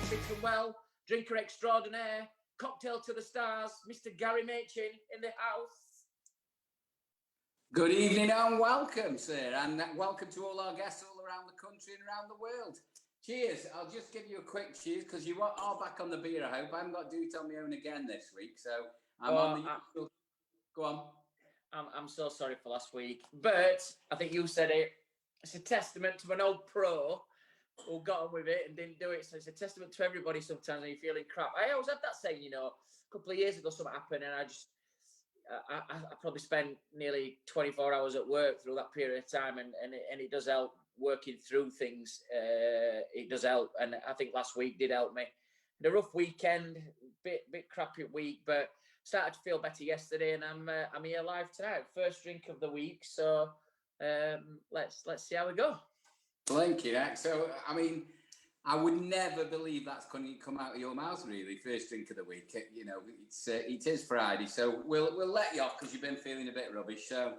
fit and well, drinker extraordinaire, cocktail to the stars, Mr. Gary Machin in the house. Good evening and welcome, sir, and welcome to all our guests all around the country and around the world. Cheers. I'll just give you a quick cheers because you are back on the beer, I hope. I haven't got to do it on my own again this week, so I'm on the usual. Go on. I'm so sorry for last week, but I think you said it. It's a testament to an old pro who got on with it and didn't do it. So it's a testament to everybody sometimes when you're feeling crap. I always had that saying, you know, a couple of years ago something happened and I probably spent nearly 24 hours at work through that period of time, and it does help working through things. It does help, and I think last week did help me. Had a rough weekend, bit crappy week, but started to feel better yesterday, and I'm here live tonight. First drink of the week, so let's see how we go. Thank you. So I mean, I would never believe that's going to come out of your mouth, really. First drink of the week. You know, it is Friday, so we'll let you off because you've been feeling a bit rubbish. So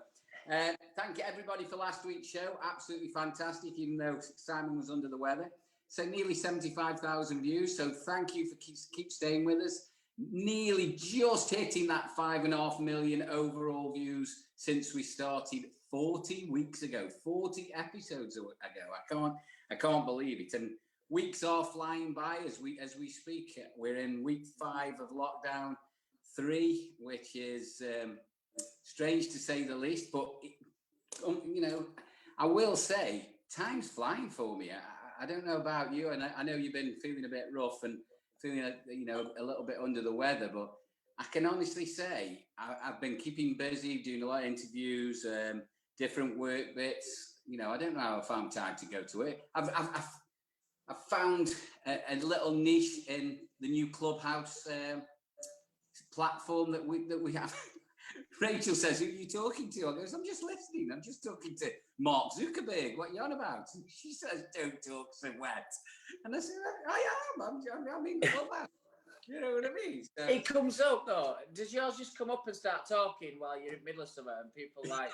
thank you everybody for last week's show. Absolutely fantastic, even though Simon was under the weather. So nearly 75,000 views. So thank you for keep staying with us. Nearly just hitting that 5.5 million overall views since we started 40 weeks ago, 40 episodes ago. I can't believe it. And weeks are flying by as we speak. We're in week 5 of lockdown 3, which is strange to say the least. But you know, I will say time's flying for me. I don't know about you, and I know you've been feeling a bit rough and feeling, you know, a little bit under the weather, but I can honestly say I've been keeping busy, doing a lot of interviews, different work bits. You know, I don't know how I found time to go to it. I've found a little niche in the new Clubhouse platform that we have. Rachel says, "Who are you talking to?" I goes, "I'm just listening. I'm just talking to Mark Zuckerberg. What are you on about?" And she says, "Don't talk so wet." And I said, "I am. I'm in Clubhouse." You know what I mean? So, it comes up though. Does yours just come up and start talking while you're in the middle of something and people like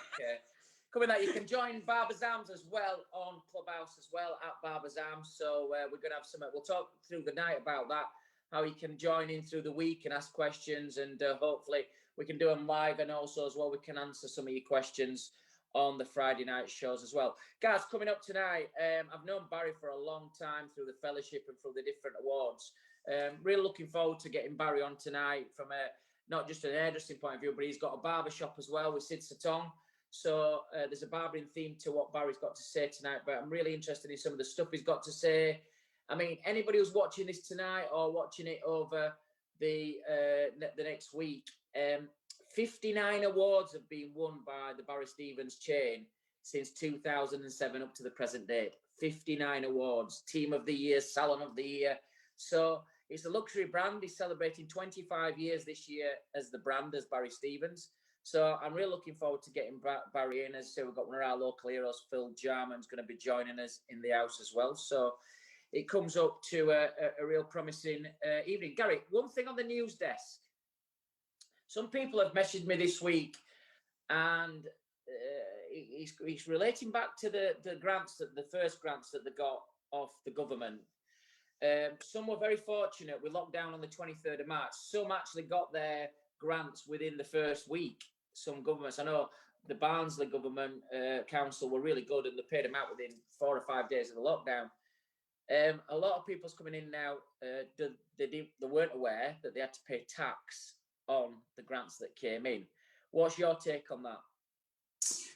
coming out? You can join Barbers' Arms as well on Clubhouse as well at Barbers' Arms. So we're going to have some. We'll talk through the night about that, how you can join in through the week and ask questions, and hopefully we can do them live, and also as well we can answer some of your questions on the Friday night shows as well. Guys, coming up tonight, I've known Barry for a long time through the fellowship and through the different awards. Really looking forward to getting Barry on tonight from not just an hairdressing point of view, but he's got a barber shop as well with Sid Satong. So there's a barbering theme to what Barry's got to say tonight, but I'm really interested in some of the stuff he's got to say. I mean, anybody who's watching this tonight or watching it over the next week, 59 awards have been won by the Barrie Stephen's chain since 2007 up to the present date. 59 awards, Team of the Year, Salon of the Year. So it's a luxury brand. He's celebrating 25 years this year as the brand, as Barrie Stephen's. So I'm really looking forward to getting Barry in. As I say, we've got one of our local heroes, Phil Jarman's going to be joining us in the house as well. So it comes up to a real promising evening. Gary, one thing on the news desk. Some people have messaged me this week, and he's relating back to the grants, the first grants that they got off the government. Some were very fortunate with lockdown on the 23rd of March. Some actually got their grants within the first week. Some governments, I know the Barnsley government council were really good, and they paid them out within 4 or 5 days of the lockdown. A lot of people's coming in now, they weren't aware that they had to pay tax on the grants that came in. What's your take on that?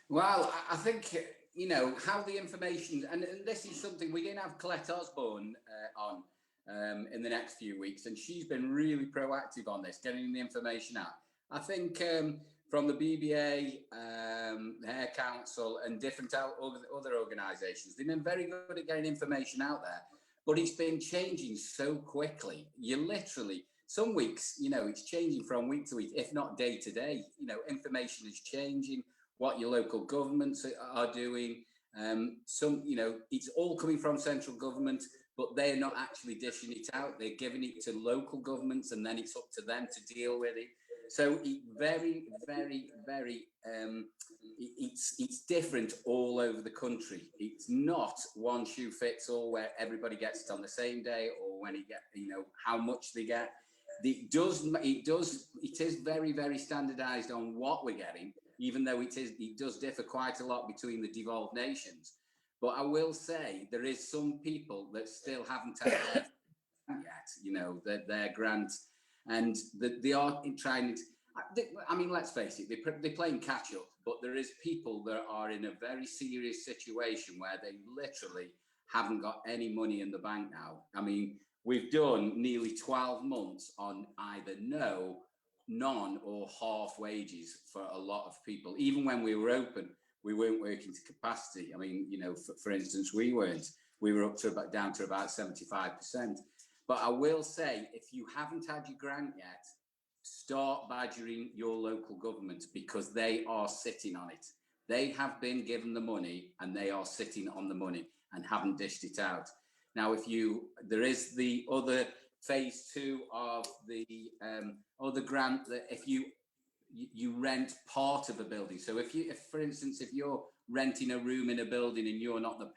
Well, I think, you know, how the information, and this is something we're going to have Colette Osborne on in the next few weeks, and she's been really proactive on this, getting the information out. I think from the BBA, the Hair Council, and different other organisations, they've been very good at getting information out there, but it's been changing so quickly. You literally, some weeks, you know, it's changing from week to week, if not day to day. You know, information is changing, what your local governments are doing. Some, you know, it's all coming from central government, but they're not actually dishing it out. They're giving it to local governments, and then it's up to them to deal with it. So very, very, very, it's different all over the country. It's not one shoe fits all where everybody gets it on the same day or when how much they get. It is very, very standardized on what we're getting, even though it does differ quite a lot between the devolved nations. But I will say there is some people that still haven't had their yet, their grant, and they are trying to. I mean, let's face it, they're playing catch up, but there is people that are in a very serious situation where they literally haven't got any money in the bank now. I mean, we've done nearly 12 months on either none or half wages for a lot of people. Even when we were open, we weren't working to capacity. I mean, for instance, we weren't. We were down to about 75%. But I will say, if you haven't had your grant yet, start badgering your local government because they are sitting on it. They have been given the money and they are sitting on the money and haven't dished it out. Now, there is the other phase 2 of the other grant that if you rent part of a building. So if for instance, if you're renting a room in a building and you're not the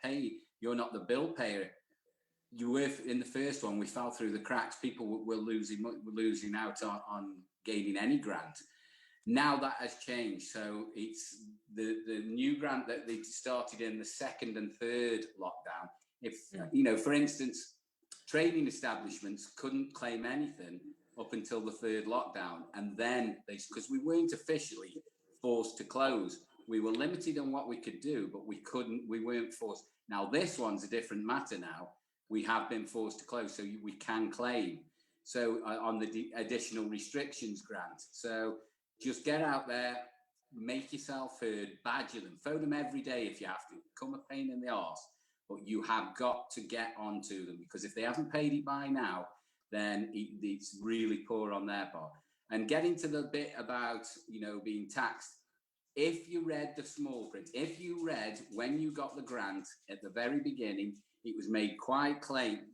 bill payer, you were in the first one, we fell through the cracks. People were losing out on gaining any grant. Now that has changed. So it's the new grant that they started in the second and third lockdown. If, for instance, training establishments couldn't claim anything up until the third lockdown. And then because we weren't officially forced to close, we were limited on what we could do, but we weren't forced. Now, this one's a different matter now. We have been forced to close, so we can claim. So on the additional restrictions grant. So just get out there, make yourself heard, badger them, phone them every day if you have to. Become a pain in the arse, but you have got to get onto them because if they haven't paid it by now, then it's really poor on their part. And getting to the bit about being taxed. If you read the small print, if you read when you got the grant at the very beginning, it was made quite plain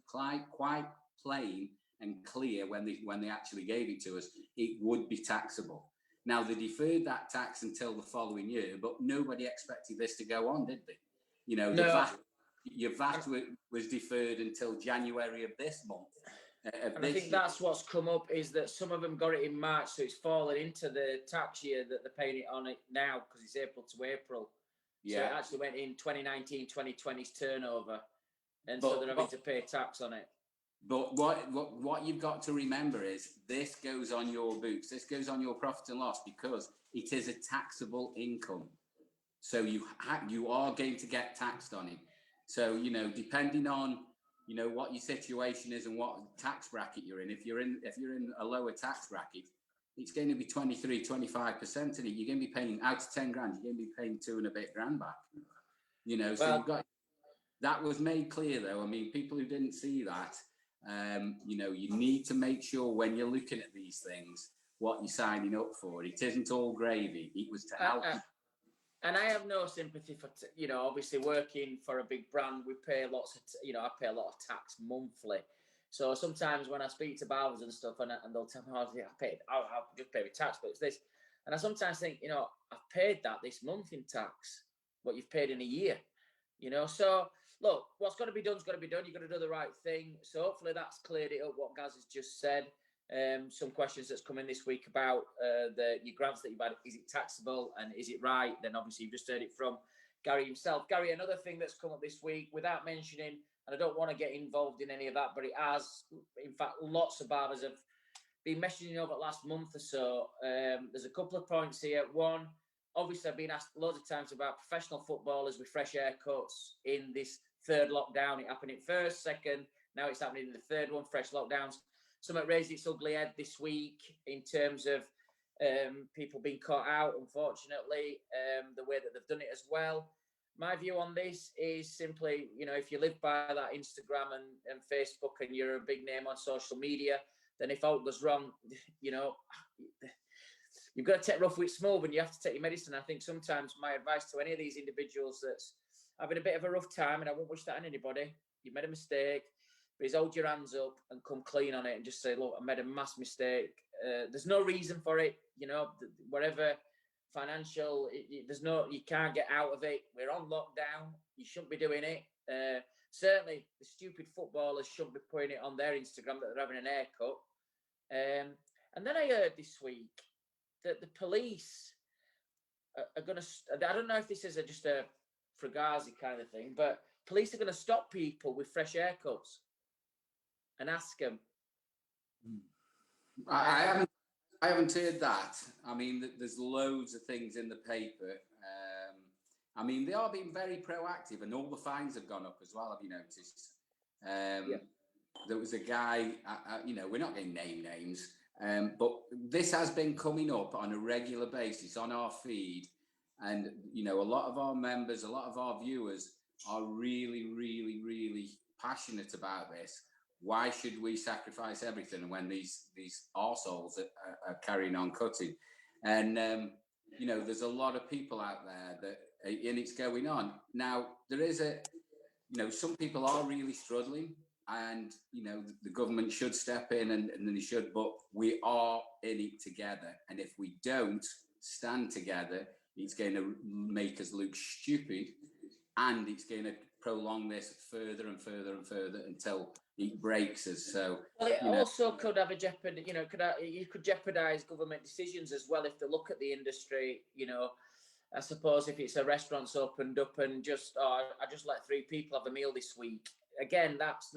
and clear when they actually gave it to us, it would be taxable. Now, they deferred that tax until the following year, but nobody expected this to go on, did they? No. Your VAT was deferred until January of this month. And I think that's what's come up is that some of them got it in March, so it's fallen into the tax year that they're paying it on it now because it's April to April. Yeah. So it actually went in 2019, 2020's turnover. And so they're having to pay tax on it. But what you've got to remember is this goes on your books. This goes on your profit and loss because it is a taxable income. So you are going to get taxed on it. So, depending on, what your situation is and what tax bracket you're in. If you're in a lower tax bracket, it's going to be 23, 25% in it. You're going to be paying out of 10 grand. You're going to be paying 2 and a bit grand back. So you've got. That was made clear, though. I mean, people who didn't see that, you need to make sure when you're looking at these things, what you're signing up for. It isn't all gravy. It was to help you. And I have no sympathy for, obviously working for a big brand, we pay lots of, I pay a lot of tax monthly. So sometimes when I speak to barbers and stuff, and they'll tell me, I'll just pay my tax, but it's this. And I sometimes think, I've paid that this month in tax, what you've paid in a year, So, look, what's got to be done's got to be done. You've got to do the right thing. So hopefully that's cleared it up, what Gaz has just said. Some questions that's come in this week about your grants that you've had. Is it taxable and is it right? Then obviously you've just heard it from Gary himself. Gary, another thing that's come up this week without mentioning, and I don't want to get involved in any of that, but it has, in fact, lots of barbers have been messaging over the last month or so. There's a couple of points here. One, obviously I've been asked loads of times about professional footballers with fresh haircuts in this third lockdown. It happened in first, second, now it's happening in the third one, fresh lockdowns. Something raised its ugly head this week in terms of people being caught out, unfortunately, the way that they've done it as well. My view on this is simply, if you live by that Instagram and Facebook and you're a big name on social media, then if all goes wrong, you've got to take rough with smooth and you have to take your medicine. I think sometimes my advice to any of these individuals that's having a bit of a rough time, and I won't wish that on anybody, you've made a mistake, but is hold your hands up and come clean on it and just say, look, I made a mass mistake. There's no reason for it, whatever financial, you can't get out of it. We're on lockdown. You shouldn't be doing it. Certainly, the stupid footballers shouldn't be putting it on their Instagram that they're having an haircut. And then I heard this week that the police are going to, I don't know if this is just a Fugazi kind of thing, but police are going to stop people with fresh haircuts and ask them. I haven't heard that. I mean, there's loads of things in the paper. I mean, they are being very proactive, and all the fines have gone up as well. Have you noticed? There was a guy, we're not going to name names, but this has been coming up on a regular basis on our feed. And, a lot of our members, a lot of our viewers are really, really, really passionate about this. Why should we sacrifice everything when these arseholes are carrying on cutting? And, there's a lot of people out there that, and it's going on. Now, there is some people are really struggling, and, the government should step in and they should, but we are in it together. And if we don't stand together, it's going to make us look stupid, and it's going to prolong this further and further and further until it breaks us. So, well, it also could have a jeopardy. You could jeopardise government decisions as well if they look at the industry. I suppose if it's a restaurant's opened up and I just let 3 people have a meal this week. Again, it's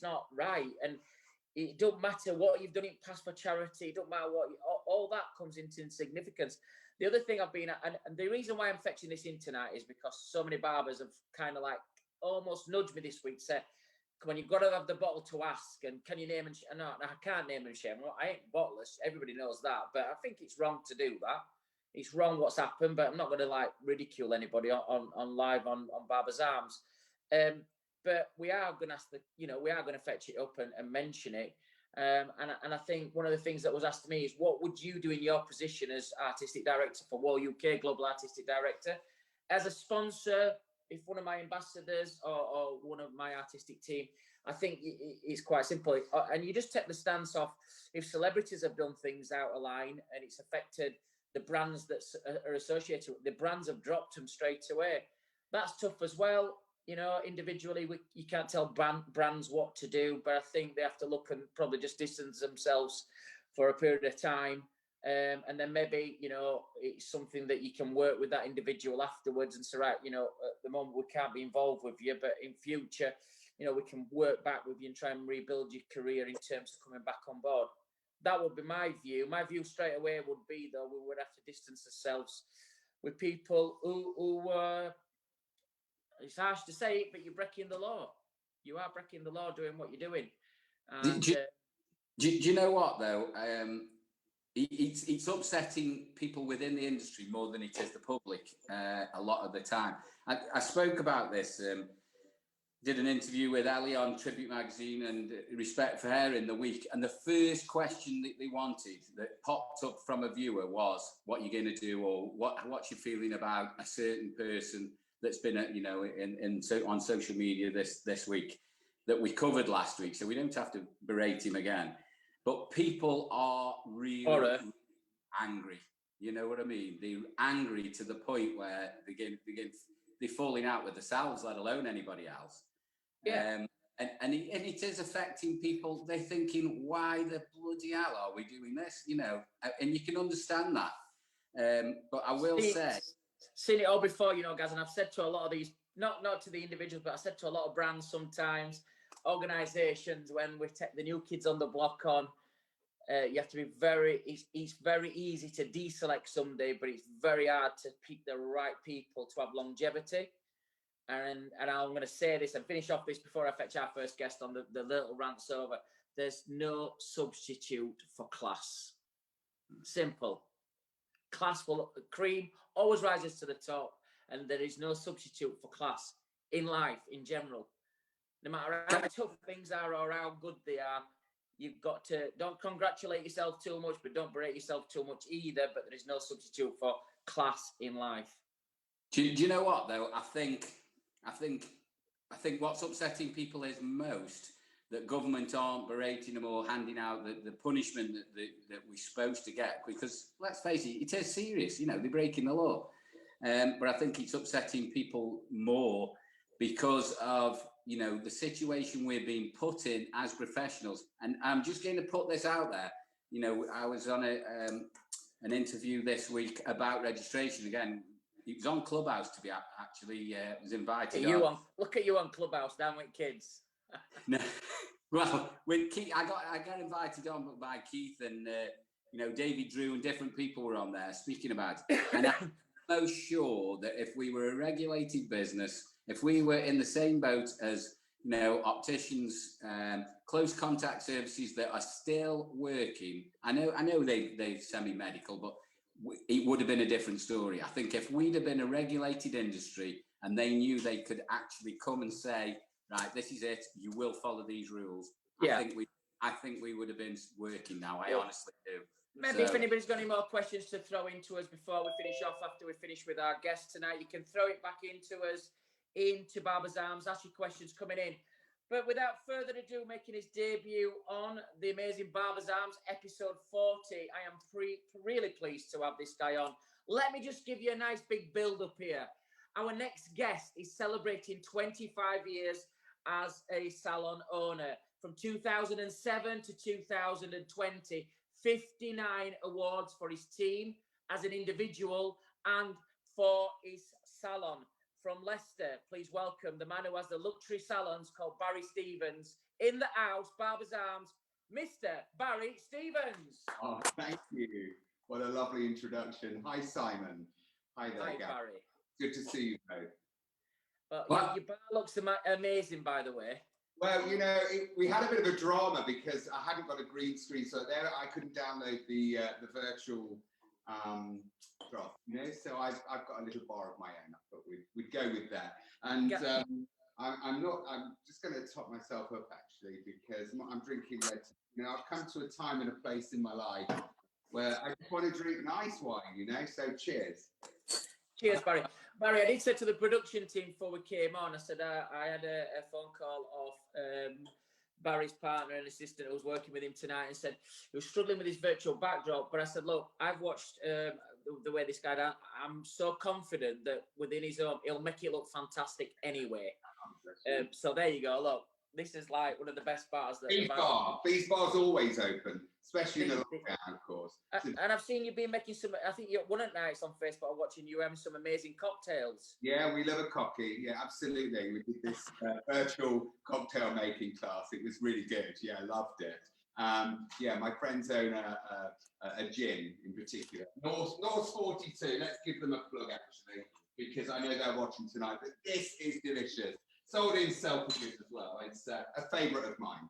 not right, and it don't matter what you've done in past for charity. It don't matter what all that comes into insignificance. The other thing I've been, and the reason why I'm fetching this in tonight is because so many barbers have kind of like almost nudged me this week, said, come on, you've got to have the bottle to ask, and can you name and no, I can't name and shame. I ain't bottleless. Everybody knows that, but I think it's wrong to do that. It's wrong what's happened, but I'm not going to ridicule anybody on live on Barbers Arms. But we are going to ask we are going to fetch it up and mention it. And I think one of the things that was asked to me is, what would you do in your position as artistic director for Wahl UK, global artistic director, as a sponsor? If one of my ambassadors or one of my artistic team, I think it's quite simple. And you just take the stance off if celebrities have done things out of line and it's affected the brands that are associated with the brands have dropped them straight away. That's tough as well. Individually, you can't tell brands what to do, but I think they have to look and probably just distance themselves for a period of time. And then maybe, it's something that you can work with that individual afterwards and say, right, at the moment we can't be involved with you, but in future, we can work back with you and try and rebuild your career in terms of coming back on board. That would be my view. My view straight away would be, though, we would have to distance ourselves with people who it's harsh to say it, but you're breaking the law. You are breaking the law doing what you're doing. And, do you know what, though? It's upsetting people within the industry more than it is the public a lot of the time. I spoke about this, did an interview with Ali on Tribute Magazine and Respect for Hair in the week, and the first question that they wanted that popped up from a viewer was, what you're going to do, or what's your feeling about a certain person that's been on social media this week that we covered last week, so we don't have to berate him again. But people are really angry. You know what I mean? They're angry to the point where they're falling out with themselves, let alone anybody else. Yeah. And it is affecting people. They're thinking, why the bloody hell are we doing this? And you can understand that. But I will say, seen it all before, guys, and I've said to a lot of these, not to the individuals, but I said to a lot of brands sometimes, organisations, when we take the new kids on the block on, you have to be it's very easy to deselect somebody, but it's very hard to pick the right people to have longevity. And I'm going to say this and finish off this before I fetch our first guest on the little rants over. There's no substitute for class. Simple. Class cream always rises to the top, and there is no substitute for class in life in general. No matter how tough things are or how good they are, you've got to, don't congratulate yourself too much, but don't berate yourself too much either. But there is no substitute for class in life. Do you know what, though? I think what's upsetting people is most that government aren't berating them or handing out the punishment that we're supposed to get. Because let's face it, it is serious. You know, they're breaking the law. But I think it's upsetting people more because of, you know, the situation we're being put in as professionals. And I'm just going to put this out there. You know, I was on an interview this week about registration. Again, it was on Clubhouse to be actually was invited. Look at you on Clubhouse down with kids. No, well, with Keith, I got invited on by Keith and you know, David Drew and different people were on there speaking about it. And I'm most sure that if we were a regulated business, if we were in the same boat as, you know, opticians, close contact services that are still working, I know they're semi-medical, but it would have been a different story. I think if we'd have been a regulated industry and they knew they could actually come and say, right, this is it, you will follow these rules. Yeah. I think we would have been working now. I honestly do. Maybe if anybody's got any more questions to throw into us before we finish off, after we finish with our guests tonight, you can throw it back into us, into Barber's Arms, ask your questions coming in. But without further ado, making his debut on the amazing Barber's Arms, episode 40, I am really pleased to have this guy on. Let me just give you a nice big build-up here. Our next guest is celebrating 25 years as a salon owner. From 2007 to 2020, 59 awards for his team as an individual and for his salon. From Leicester, please welcome the man who has the luxury salons called Barrie Stevens. In the house, Barber's Arms, Mr. Barrie Stevens. Oh, thank you. What a lovely introduction. Hi, Simon. Hi there, Hi, Gary. Barrie. Good to see you both. Well, your bar looks amazing, by the way. Well, you know, we had a bit of a drama because I hadn't got a green screen, so there I couldn't download the virtual draft, you know. So I've got a little bar of my own. I thought we'd go with that. And I'm just going to top myself up actually because I'm drinking red. You know, I've come to a time and a place in my life where I just want to drink nice wine, you know. So cheers. Cheers, Barrie. Barrie, I did say to the production team before we came on, I said I had a phone call off Barry's partner and assistant who was working with him tonight and said he was struggling with his virtual backdrop. But I said, look, I've watched the way this guy does. I'm so confident that within his own, he'll make it look fantastic anyway. So there you go. Look, this is like one of the best bars that These bars always open, especially in the lockdown, of course. And I've seen you been making some, I think you're one at nights on Facebook watching you having some amazing cocktails. Yeah, we love a cocky. Yeah, absolutely. We did this virtual cocktail making class. It was really good. Yeah, I loved it. Yeah, my friends own a gin in particular. North 42. Let's give them a plug, actually, because I know they're watching tonight. But this is delicious. Sold in Selfridges as well. It's a favourite of mine.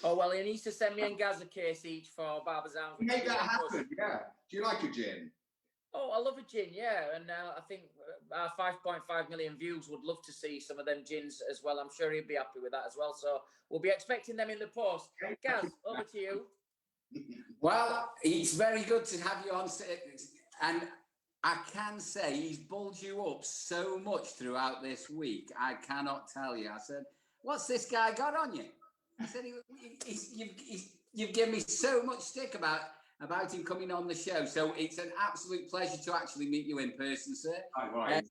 Oh, well, he needs to send me and Gaz a case each for Barber's Arms. Make that happen, yeah. Do you like a gin? Oh, I love a gin, yeah. And I think our 5.5 million views would love to see some of them gins as well. I'm sure he'd be happy with that as well. So we'll be expecting them in the post. Gaz, over to you. Well, it's very good to have you on. And I can say he's bulged you up so much throughout this week. I cannot tell you. I said, what's this guy got on you? I said, you've given me so much stick about him coming on the show. So it's an absolute pleasure to actually meet you in person, sir. Harry.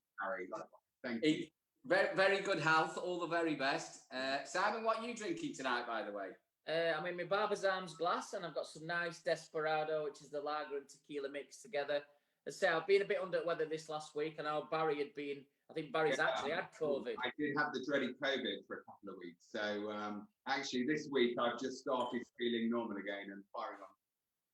Thank you. Very, very good health. All the very best. Simon, what are you drinking tonight, by the way? I'm in my Barber's Arms glass, and I've got some nice Desperado, which is the lager and tequila mixed together. As I say, I've been a bit under the weather this last week, and our Barrie had been, I think Barry's actually had COVID. I did have the dreaded COVID for a couple of weeks. So actually this week I've just started feeling normal again and firing on,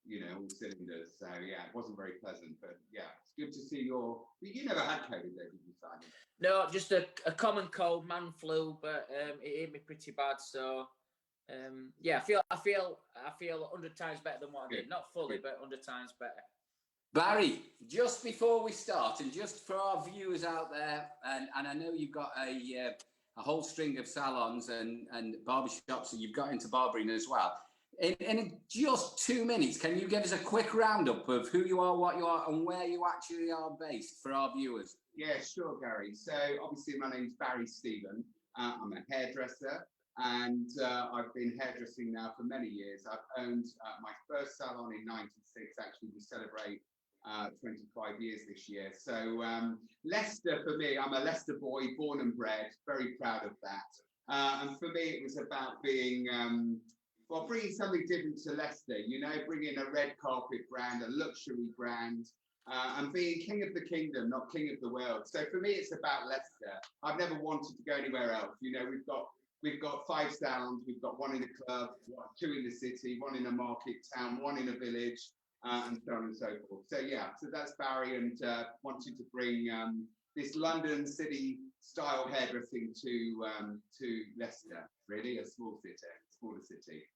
you know, all cylinders. So yeah, it wasn't very pleasant, but yeah, it's good to see you never had COVID though, did you, Simon? No, just a common cold, man flu, but it hit me pretty bad. So yeah, I feel 100 times better than what I did. Not fully, but 100 times better. Barrie, just before we start, and just for our viewers out there, and I know you've got a whole string of salons and barbershops, and you've got into barbering as well. In just 2 minutes, can you give us a quick roundup of who you are, what you are, and where you actually are based for our viewers? Yeah, sure, Gary. So obviously my name's Barrie Stephen. I'm a hairdresser. And I've been hairdressing now for many years. I've owned my first salon in '96. Actually, we celebrate 25 years this year. So Leicester, for me, I'm a Leicester boy, born and bred, very proud of that. And for me, it was about being, well, bringing something different to Leicester, you know, bringing a red carpet brand, a luxury brand, and being king of the kingdom, not king of the world. So for me, it's about Leicester. I've never wanted to go anywhere else. You know, we've got 5 salons, we've got 1 in a club, 2 in the city, 1 in a market town, 1 in a village, and so on and so forth. So yeah, so that's Barrie, and wanted to bring this London city style hairdressing to Leicester, really, a smaller city.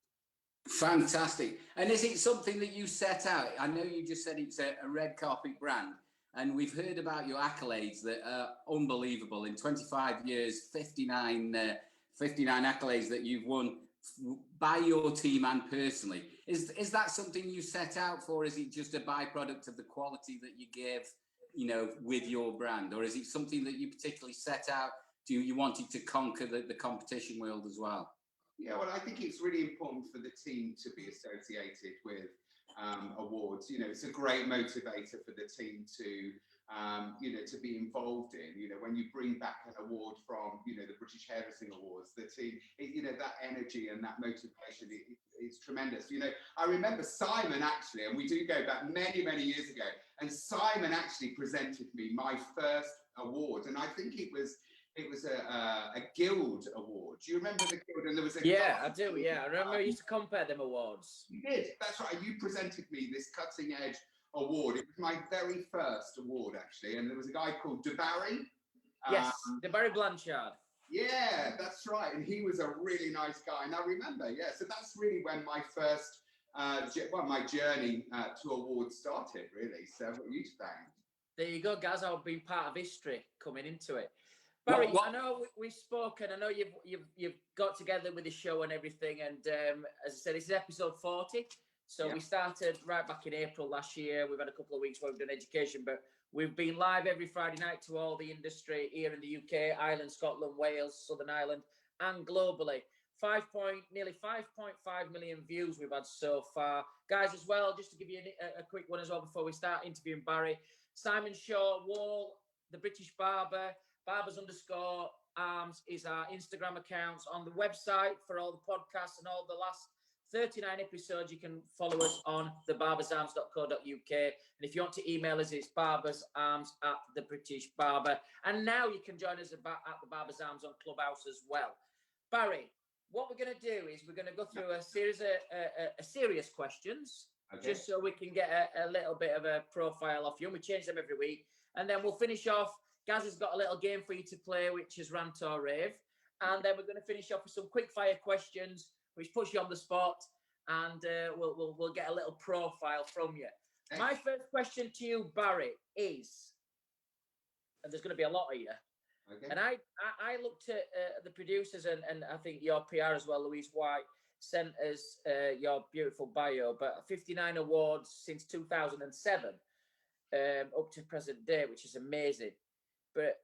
Fantastic. And is it something that you set out? I know you just said it's a red carpet brand, and we've heard about your accolades that are unbelievable. In 25 years, 59 accolades that you've won by your team and personally. Is that something you set out for? Is it just a byproduct of the quality that you give, you know, with your brand? Or is it something that you particularly set out you wanted to conquer the competition world as well? Yeah, well, I think it's really important for the team to be associated with awards. You know, it's a great motivator for the team to, you know, to be involved in. You know, when you bring back an award from, you know, the British Hairdressing Awards, the team, you know, that energy and that motivation, it's tremendous. You know, I remember Simon actually, and we do go back many, many years ago, and Simon actually presented me my first award, and I think it was a guild award. Do you remember the guild? And there was a I do. Yeah, I remember I used to compare them awards. You did. That's right. You presented me this cutting edge award. It was my very first award, actually. And there was a guy called Barrie. Yes, Barrie Blanchard. Yeah, that's right. And he was a really nice guy. And I remember, yeah. So that's really when my first, my journey to awards started, really. So what you thank. There you go, Gaz. I've been part of history coming into it. Barrie, I know we've spoken. I know you've got together with the show and everything. And as I said, this is episode 40. So we started right back in April last year. We've had a couple of weeks where we've done education, but we've been live every Friday night to all the industry here in the UK, Ireland, Scotland, Wales, Southern Ireland, and globally. Nearly 5.5 million views we've had so far. Guys, as well, just to give you a quick one as well before we start interviewing Barrie, Simon Shaw, Wahl, the British Barber, Barbers_arms is our Instagram accounts. On the website for all the podcasts and all the last 39 episodes, you can follow us on thebarbersarms.co.uk. And if you want to email us, it's barbersarms@theBritishBarber. And now you can join us at the Barbers Arms on Clubhouse as well. Barrie, what we're going to do is we're going to go through a series of serious questions, just so we can get a little bit of a profile off you. And we change them every week. And then we'll finish off. Gaz has got a little game for you to play, which is Rant or Rave. And then we're going to finish off with some quick fire questions, which puts you on the spot. And we'll get a little profile from you. Thanks. My first question to you, Barrie, is, and there's going to be a lot of you. Okay. And I looked at the producers and I think your PR as well, Louise White, sent us your beautiful bio, but 59 awards since 2007 up to present day, which is amazing. But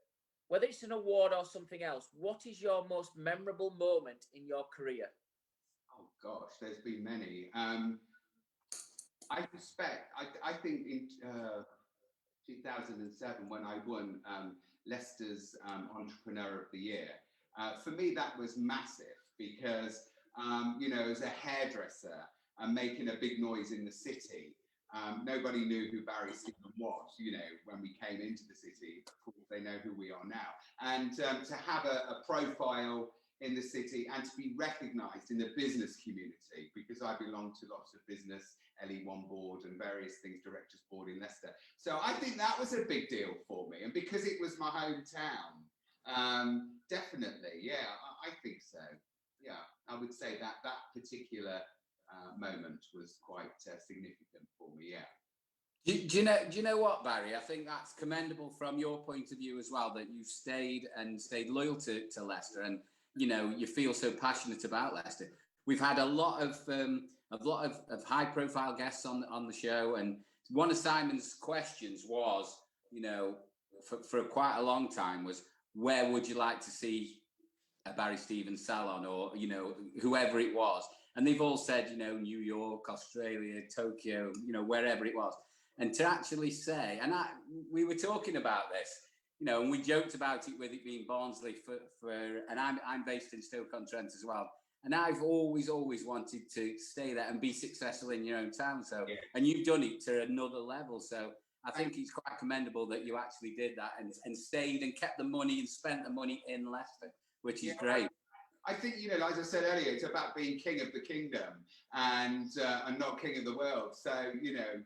whether it's an award or something else, what is your most memorable moment in your career? Oh gosh, there's been many. I think in 2007 when I won Leicester's Entrepreneur of the Year, for me that was massive because you know, as a hairdresser and making a big noise in the city, nobody knew who Barrie Stephen was, you know, when we came into the city. Of course, they know who we are now. And to have a profile in the city and to be recognised in the business community, because I belong to lots of business, LE1 board and various things, directors board in Leicester. So I think that was a big deal for me. And because it was my hometown, definitely, yeah, I think so. Yeah, I would say that particular moment was quite significant for me. Yeah. Do you know what, Barrie? I think that's commendable from your point of view as well, that you've stayed loyal to Leicester, and you know you feel so passionate about Leicester. We've had a lot of high-profile guests on the show, and one of Simon's questions was, you know, for quite a long time was, where would you like to see a Barrie Stephen salon, or, you know, whoever it was. And they've all said, you know, New York, Australia, Tokyo, you know, wherever it was. And to actually say, and we were talking about this, you know, and we joked about it with it being Barnsley and I'm based in Stoke-on-Trent as well. And I've always wanted to stay there and be successful in your own town. So, and you've done it to another level. So I think it's quite commendable that you actually did that and stayed and kept the money and spent the money in Leicester, which is great. I think, you know, as I said earlier, it's about being king of the kingdom and not king of the world. So, you know,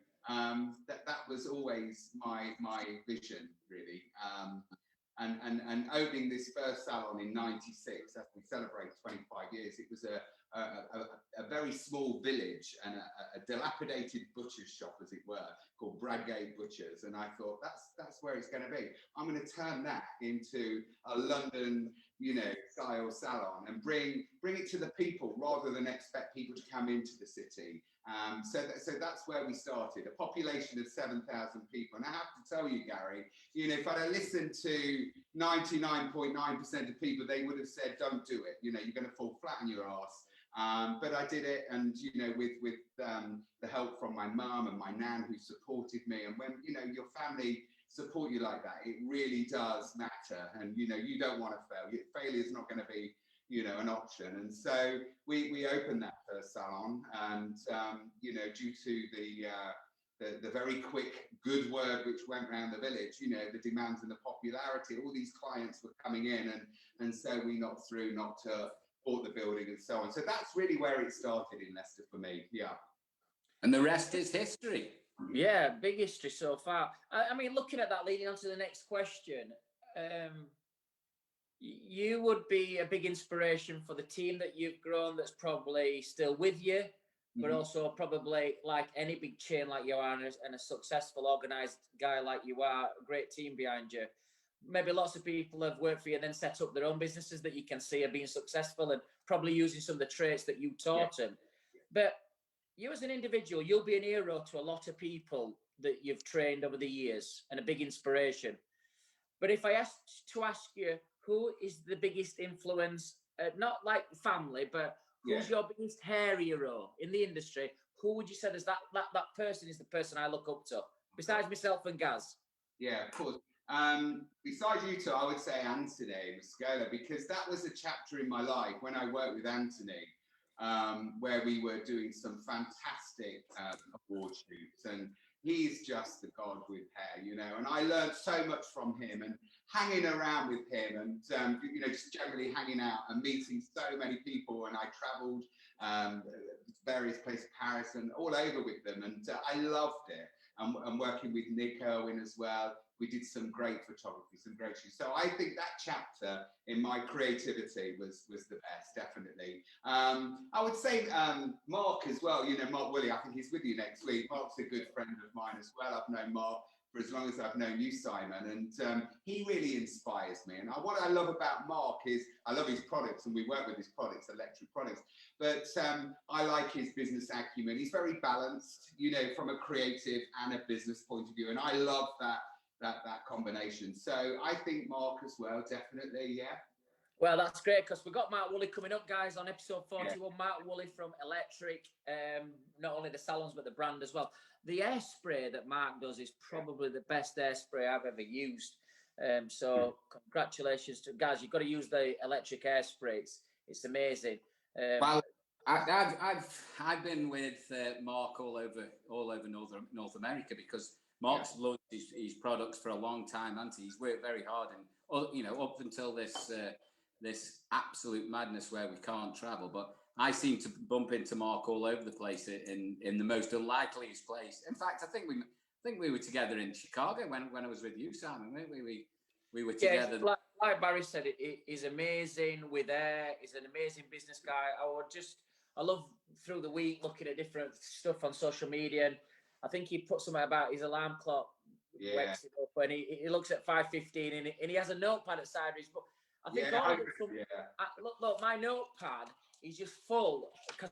that was always my vision, really. And opening this first salon in '96, as we celebrate 25 years, it was a very small village and a dilapidated butcher's shop, as it were, called Bradgate Butchers. And I thought, that's where it's going to be. I'm going to turn that into a London, you know, style salon and bring it to the people rather than expect people to come into the city. So that's where we started, a population of 7,000 people. And I have to tell you, Gary, you know, if I'd have listened to 99.9% of people, they would have said, don't do it. You know, you're going to fall flat on your ass. But I did it, and, you know, with the help from my mum and my nan, who supported me. And when, you know, your family support you like that, it really does matter. And, you know, you don't want to fail. Failure is not going to be, you know, an option. And so we opened that first salon, and you know, due to the very quick good word which went around the village, you know, the demands and the popularity, all these clients were coming in, and so we knocked through, bought the building and so on. So that's really where it started in Leicester for me. Yeah. And the rest is history. Yeah, big history so far. I mean, looking at that, leading on to the next question, you would be a big inspiration for the team that you've grown that's probably still with you, but also probably, like any big chain like you are, and a successful, organised guy like you are, a great team behind you. Maybe lots of people have worked for you and then set up their own businesses that you can see are being successful and probably using some of the traits that you taught them. But you as an individual, you'll be an hero to a lot of people that you've trained over the years and a big inspiration. But if I asked to ask you, who is the biggest influence, not like family, but who's your biggest hair hero in the industry? Who would you say is that person is the person I look up to, besides myself and Gaz? Yeah, of course. Besides you two, I would say Anthony Muscola, because that was a chapter in my life when I worked with Anthony, where we were doing some fantastic award shoots, and he's just the god with hair, you know, and I learned so much from him, and hanging around with him, and you know, just generally hanging out and meeting so many people. And I travelled various places, Paris and all over with them, and I loved it. And working with Nick Irwin as well, we did some great photography, some great shoots. So I think that chapter in my creativity was the best, definitely. I would say Mark as well, you know, Mark Woolley, I think he's with you next week. Mark's a good friend of mine as well. I've known Mark for as long as I've known you, Simon, and he really inspires me. And what I love about Mark is I love his products, and we work with his products, electric products, but I like his business acumen. He's very balanced, you know, from a creative and a business point of view, and I love that combination. So I think Mark as well, definitely, yeah. Well, that's great, because we've got Mark Woolley coming up, guys, on episode 41. Mark Woolley from Electric, not only the salons, but the brand as well. The hairspray that Mark does is probably the best hairspray I've ever used. So congratulations to guys. You've got to use the Electric hairspray. It's amazing. Well, I've been with Mark all over North America, because Mark's loved his products for a long time, hasn't he? He's worked very hard, and you know, up until this absolute madness where we can't travel. But I seem to bump into Mark all over the place in the most unlikeliest place. In fact, I think we were together in Chicago when I was with you, Simon. Weren't we? We were together. Yeah, like Barry said, he's amazing with hair. He's an amazing business guy. I love through the week looking at different stuff on social media, and I think he put something about his alarm clock. Wakes it up, and he looks at 5:15, and he has a notepad at side of his book. I think look, my notepad is just full, because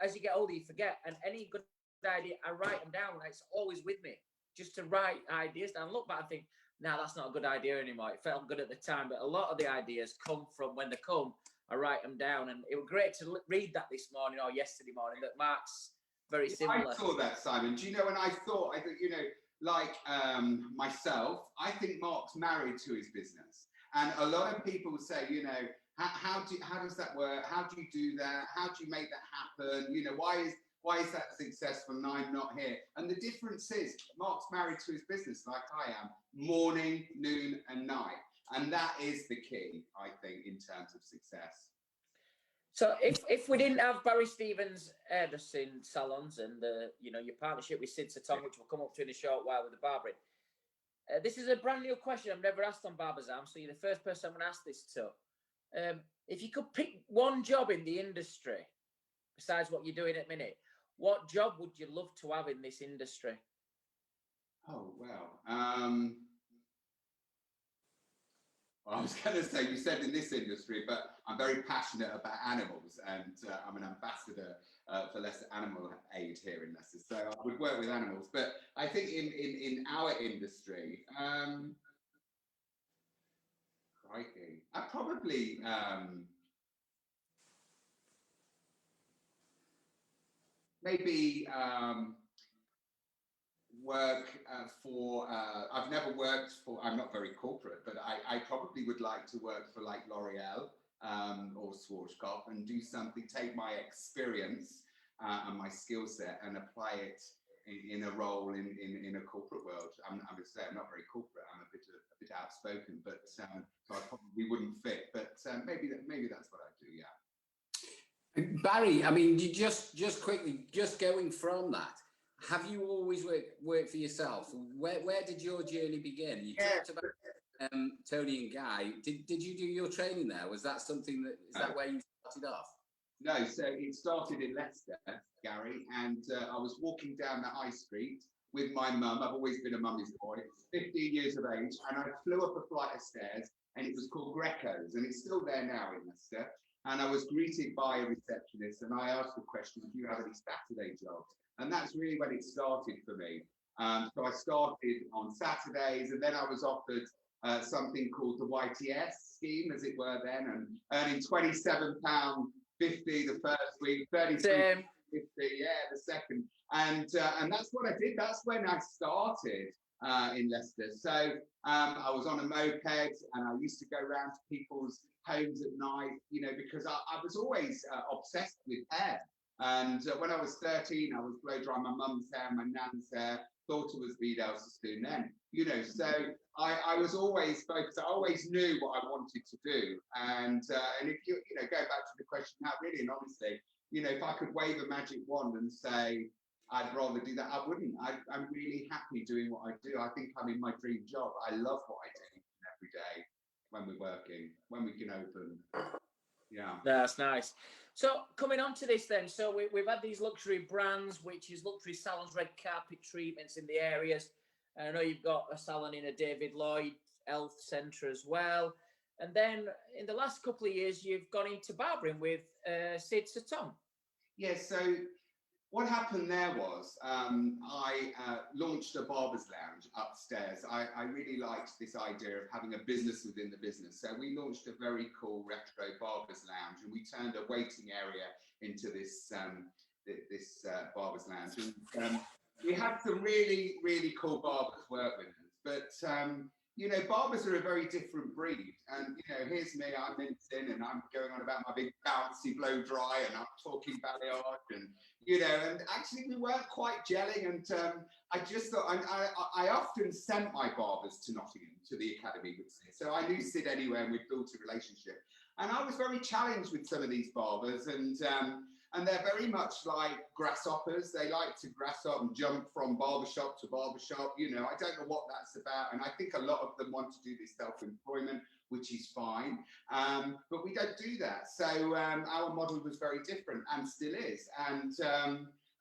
as you get older, you forget, and any good idea, I write them down, and it's always with me, just to write ideas down. Look back and think, now that's not a good idea anymore. It felt good at the time, but a lot of the ideas come from when they come, I write them down. And it was great to read that this morning or yesterday morning that Mark's very similar. I saw that, Simon. Do you know, and I thought, you know, like myself, I think Mark's married to his business. And a lot of people say, you know, how does that work? How do you do that? How do you make that happen? You know, why is that successful and I'm not here? And the difference is Mark's married to his business like I am, morning, noon and night. And that is the key, I think, in terms of success. So if we didn't have Barrie Stephen's hairdressing salons and you know, your partnership with Sid Saton, which we'll come up to in a short while with the barbering, this is a brand new question I've never asked on Barbers Arm, so you're the first person I'm going to ask this to. If you could pick one job in the industry, besides what you're doing at the minute, what job would you love to have in this industry? Oh, wow. I was going to say, you said in this industry, but I'm very passionate about animals, and I'm an ambassador for Leicester Animal Aid here in Leicester. So I would work with animals. But I think in our industry, crikey, I'd probably maybe work for, I've never worked for, I'm not very corporate, but I probably would like to work for like L'Oreal or Schwarzkopf and do something, take my experience and my skill set and apply it in a role in a corporate world. I'm going to say I'm not very corporate, I'm a bit outspoken, but so I probably wouldn't fit, but maybe that's what I'd do, yeah. Barrie, I mean, you just quickly, just going from that, have you always worked for yourself? Where did your journey begin? You talked about Tony and Guy. Did you do your training there? Was that something that, is that where you started off? No, so it started in Leicester, Gary, and I was walking down the high street with my mum. I've always been a mummy's boy, 15 years of age, and I flew up a flight of stairs, and it was called Greco's, and it's still there now in Leicester. And I was greeted by a receptionist, and I asked the question, do you have any Saturday jobs? And that's really when it started for me. So I started on Saturdays, and then I was offered something called the YTS scheme, as it were then, and earning £27.50 the first week, £33.50, yeah, the second. And that's what I did. That's when I started in Leicester. So I was on a moped, and I used to go around to people's homes at night, you know, because I was always obsessed with hair. And when I was 13, I was blow drying my mum's hair, my nan's hair, thought it was being else to do then, you know. So I was always focused. I always knew what I wanted to do. And if you know, go back to the question now, really and honestly, you know, if I could wave a magic wand and say I'd rather do that, I wouldn't. I'm really happy doing what I do. I think I'm in my dream job. I love what I do every day when we're working, when we can open. Yeah, that's nice. So coming on to this then, so we've had these luxury brands, which is luxury salons, red carpet treatments in the areas. And I know you've got a salon in a David Lloyd Health Centre as well. And then in the last couple of years, you've gone into barbering with Sid Saton. Yes, so what happened there was I launched a Barber's Lounge upstairs. I really liked this idea of having a business within the business. So we launched a very cool retro Barber's Lounge, and we turned a waiting area into this Barber's Lounge. And we had some really, really cool barbers work with us. But you know, barbers are a very different breed. And, you know, here's me, I'm mincing and I'm going on about my big bouncy blow dry and I'm talking balayage and, you know, and actually we weren't quite gelling. And I just thought, I often sent my barbers to Nottingham, to the academy with Sid. So I knew Sid anyway, and we'd built a relationship. And I was very challenged with some of these barbers, and they're very much like grasshoppers. They like to grasshop and jump from barbershop to barbershop. You know, I don't know what that's about. And I think a lot of them want to do this self-employment, which is fine. But we don't do that. So our model was very different and still is. And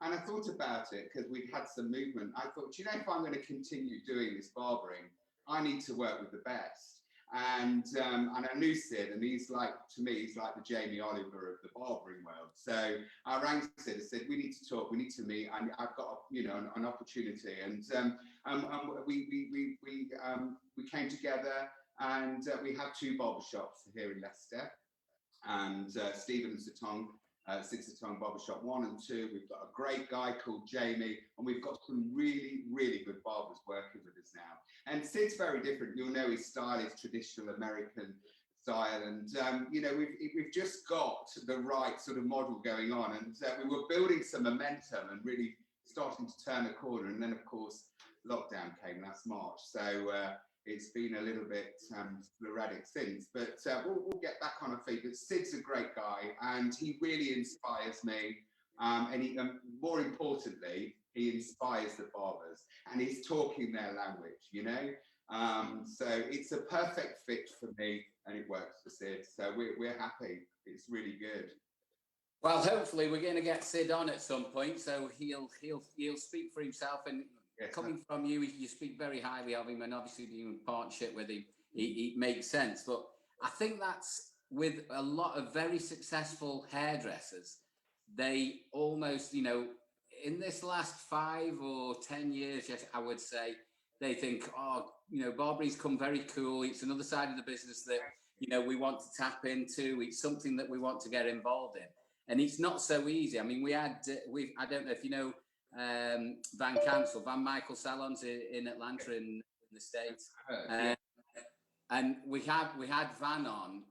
I thought about it because we'd had some movement. I thought, you know, if I'm going to continue doing this barbering, I need to work with the best. And I knew Sid, and he's like, to me, he's like the Jamie Oliver of the barbering world. So I rang Sid and said, we need to talk, we need to meet, and I've got, an opportunity. And we came together, and we had 2 barbershops here in Leicester, and Stephen and Satong. Sid Satong Barbershop 1 and 2. We've got a great guy called Jamie, and we've got some really, really good barbers working with us now. And Sid's very different. You'll know his style is traditional American style, and we've just got the right sort of model going on, and we were building some momentum and really starting to turn a corner. And then, of course, lockdown came last March, so it's been a little bit sporadic since, but we'll get back on our feet. But Sid's a great guy, and he really inspires me. And more importantly, he inspires the barbers, and he's talking their language, So it's a perfect fit for me, and it works for Sid. So we're happy. It's really good. Well, hopefully we're going to get Sid on at some point, so he'll speak for himself. And yes, coming from you, you speak very highly of him, and obviously being in partnership with him, it makes sense. But I think that's with a lot of very successful hairdressers. They almost, in this last 5 or 10 years, yes, I would say, they think, barbering's come very cool. It's another side of the business that, we want to tap into. It's something that we want to get involved in. And it's not so easy. I mean, I don't know if you know Van Michael salons in Atlanta in the States. And we had Van on,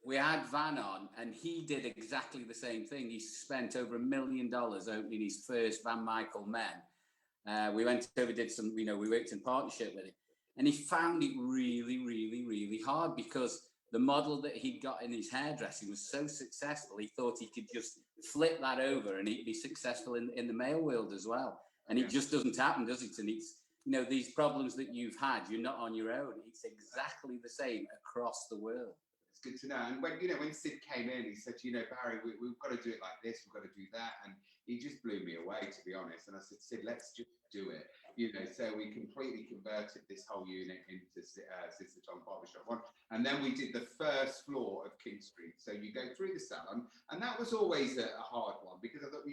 we had Van on, and he did exactly the same thing. He spent over $1 million opening his first Van Michael Men. We went over, did some, we worked in partnership with him, and he found it really, really, really hard because the model that he'd got in his hairdressing was so successful. He thought he could just flip that over and he'd be successful in the male world as well. And it just doesn't happen, does it? And it's, these problems that you've had, you're not on your own. It's exactly the same across the world. It's good to know. And when Sid came in, he said, Barry, we've got to do it like this, we've got to do that. And he just blew me away, to be honest. And I said, Sid, let's just do it. So we completely converted this whole unit into Sid Satong Barbershop 1. And then we did the first floor of King Street. So you go through the salon, and that was always a hard one because I thought,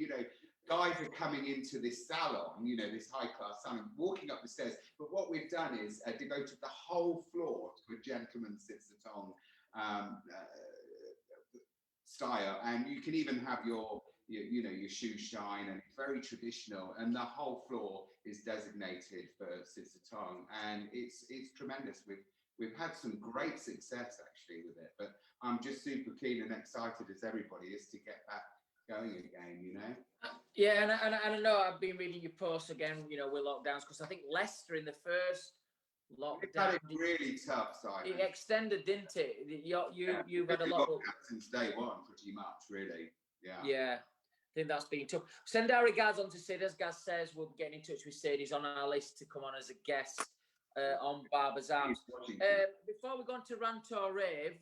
guys are coming into this salon, this high-class salon, walking up the stairs. But what we've done is devoted the whole floor to a gentleman's Sid Satong style, and you can even have your shoes shine, and it's very traditional, and the whole floor is designated for Sid Satong, and it's tremendous. We've had some great success actually with it, but I'm just super keen and excited as everybody is to get back going again, Yeah, and I know I've been reading your posts again, with lockdowns, because I think Leicester in the first lockdown, it really tough, Simon. It extended, didn't it? You've had a lot of since day one, pretty much, really. Yeah, I think that's been tough. Send our regards on to Sid. As Gaz says, we'll be getting in touch with Sid. He's on our list to come on as a guest on Barber's Arms. Before we go on to Rant or Rave,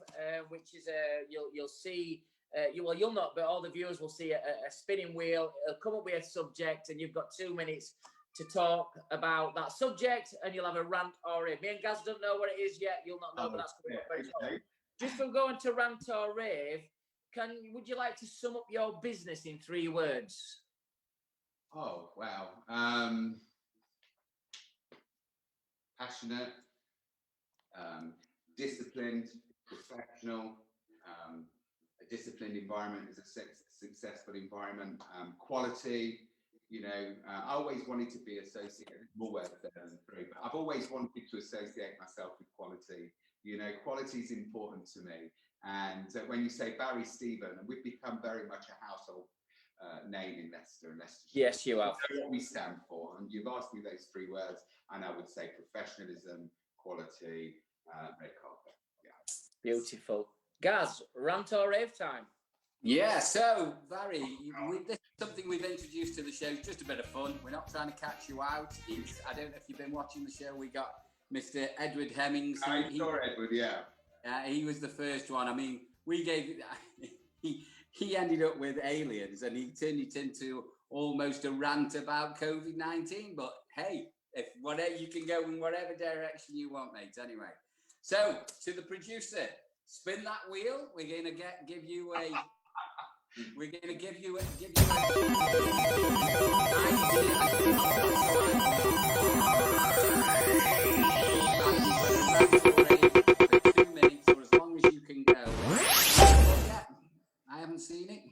which is you'll see. You'll not, but all the viewers will see a spinning wheel. It'll come up with a subject, and you've got 2 minutes to talk about that subject, and you'll have a rant or rave. Me and Gaz don't know what it is yet. You'll not know, but that's coming up very soon. Just from going to rant or rave, would you like to sum up your business in 3 words? Oh wow! Passionate, disciplined, professional. A disciplined environment is a successful environment. Quality, I always wanted to be associated, more words than 3, but I've always wanted to associate myself with quality. Quality is important to me. And when you say Barrie Stephen, we've become very much a household name in Leicester and Leicestershire. Yes, you have. You know what we stand for, and you've asked me those 3 words, and I would say professionalism, quality, red carpet. Yeah. Beautiful. Gaz, rant or rave time? Yeah, so Barry, this is something we've introduced to the show. It's just a bit of fun. We're not trying to catch you out. I don't know if you've been watching the show. We got Mr. Edward Hemmings. I saw Edward, yeah. He was the first one. I mean, we gave he ended up with aliens, and he turned it into almost a rant about COVID-19. But hey, If whatever you can go in whatever direction you want, mate. Anyway, so to the producer, spin that wheel. We're gonna give you a. We're gonna give you a. For 2 minutes or as long as you can go. Yeah, I haven't seen it,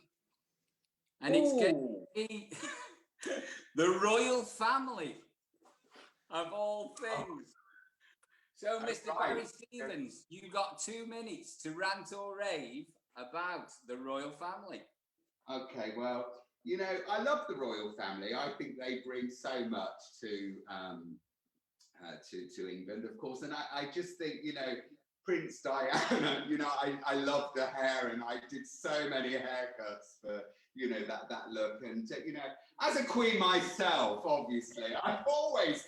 and it's going to be the royal family of all things. So, Mr. Barrie Stevens, you got 2 minutes to rant or rave about the royal family. Okay, well, you know, I love the royal family. I think they bring so much to England, of course, and I just think, you know, Prince Diana, you know, I love the hair, and I did so many haircuts for, you know, that look, and you know, as a queen myself, obviously, I've always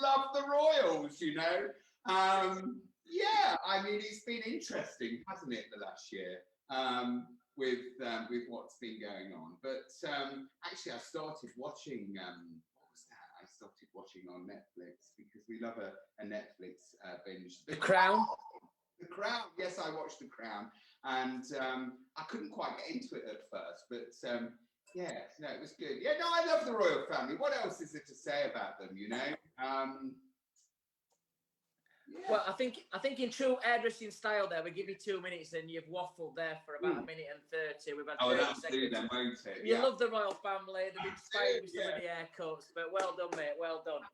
loved the royals, you know. Yeah, I mean, it's been interesting, hasn't it, the last year, with what's been going on. But actually, I started watching. What was that? I started watching on Netflix because we love a Netflix binge. The Crown. The Crown. Yes, I watched The Crown, and I couldn't quite get into it at first, but. Yeah, no, it was good. Yeah, no, I love the royal family. What else is there to say about them, you know? Yeah. Well, I think in true hairdressing style there, we give you 2 minutes and you've waffled there for about 1 minute and 30. We've had 30 that'll seconds. do then, won't it? You love the royal family. They've inspired with some of the haircuts, but well done, mate. Well done.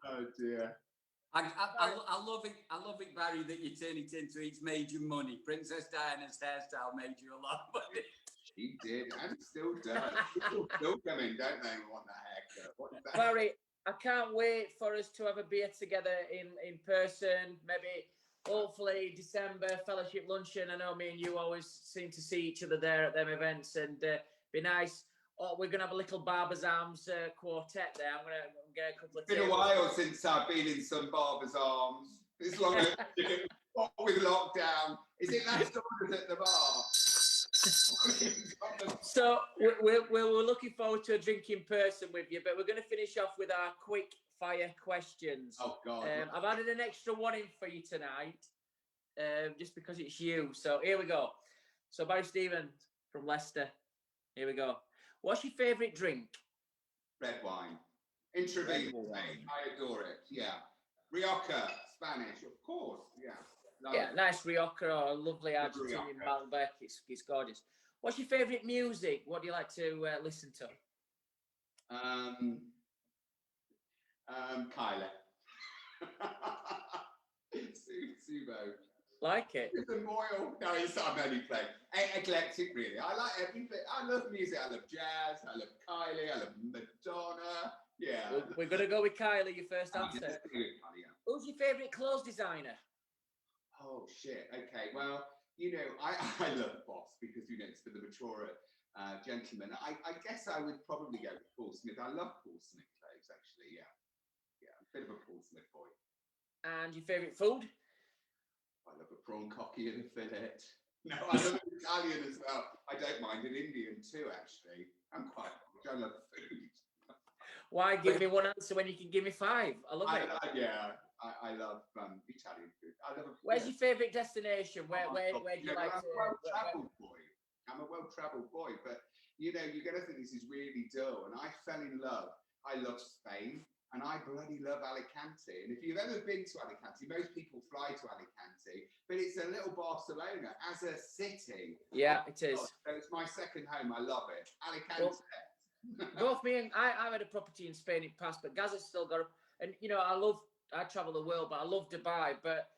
Oh dear. I love it. I love it, Barry, that you turn it into it's made you money. Princess Diana's hairstyle made you a lot of money. She did, and still does. People still come in, don't they, and want that haircut? What is that? Barry, I can't wait for us to have a beer together in person. Maybe, hopefully, December fellowship luncheon. I know me and you always seem to see each other there at them events, and be nice. Oh, we're gonna have a little Barbers' Arms quartet there. I'm gonna get a couple of. It's been a while since I've been in some Barbers' Arms. It's long as what with lockdown. Is it last orders at the bar? So we're looking forward to a drink in person with you, but we're going to finish off with our quick fire questions. Oh God! I've added an extra one in for you tonight, just because it's you. So here we go. So Barrie Stephen from Leicester. Here we go. What's your favourite drink? Red wine. Intravenous. I adore it. Yeah. Rioja, Spanish, of course. Yeah. Yeah, nice Rioja or a lovely Argentinian Malbec. It's gorgeous. What's your favourite music? What do you like to listen to? Kyla. Subo. Like it? It's a royal. No, I'm only playing. Eclectic, really. I like everything. I love music. I love jazz. I love Kylie. I love Madonna. Yeah. We're going to go with Kylie, your first answer. Yeah. Who's your favourite clothes designer? Oh shit. Okay. Well, you know, I love Boss because, you know, it's for the mature gentleman. I guess I would probably go with Paul Smith. I love Paul Smith clothes, actually. Yeah. Yeah. I'm a bit of a Paul Smith boy. And your favourite food? I love a prawn cocky and a fillet. No, I love Italian as well. I don't mind an Indian too, actually. I love food. Why give me one answer when you can give me five? I love it. I love Italian food. Where's your favourite destination? Where do you like to? I'm a well-travelled boy, but you know, you're going to think this is really dull. And I fell in love. I love Spain, and I bloody love Alicante. And if you've ever been to Alicante, most people fly to Alicante, but it's a little Barcelona as a city. Yeah, it is. So it's my second home. I love it. Alicante. Both me and I had a property in Spain in past, but Gaza's still got. And you know, I travel the world, but I love Dubai. But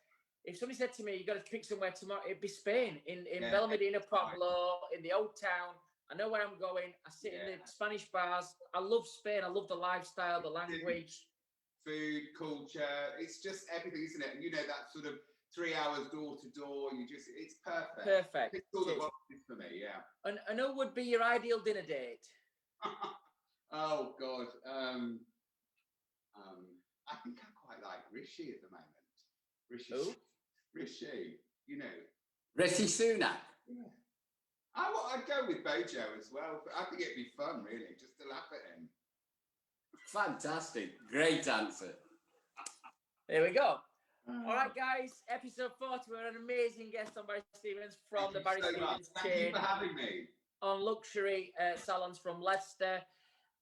if somebody said to me, "You got to pick somewhere tomorrow," it'd be Spain, in Bella Medina, Pablo, in the old town. I know where I'm going. I sit in the Spanish bars. I love Spain. I love the lifestyle, the language, food, culture. It's just everything, isn't it? And you know, that sort of 3 hours door to door. It's perfect. Perfect. It's all the boxes for me. Yeah. And who would be your ideal dinner date? Oh God. I think I quite like Rishi at the moment. Rishi. You know. Rishi Sunak. Yeah. I'd go with Bojo as well. But I think it'd be fun, really, just to laugh at him. Fantastic. Great answer. There we go. All right, guys, episode 40. We had an amazing guest on Barrie Stevens from the Barrie Stevens chain. Thank you for having me. On luxury salons from Leicester.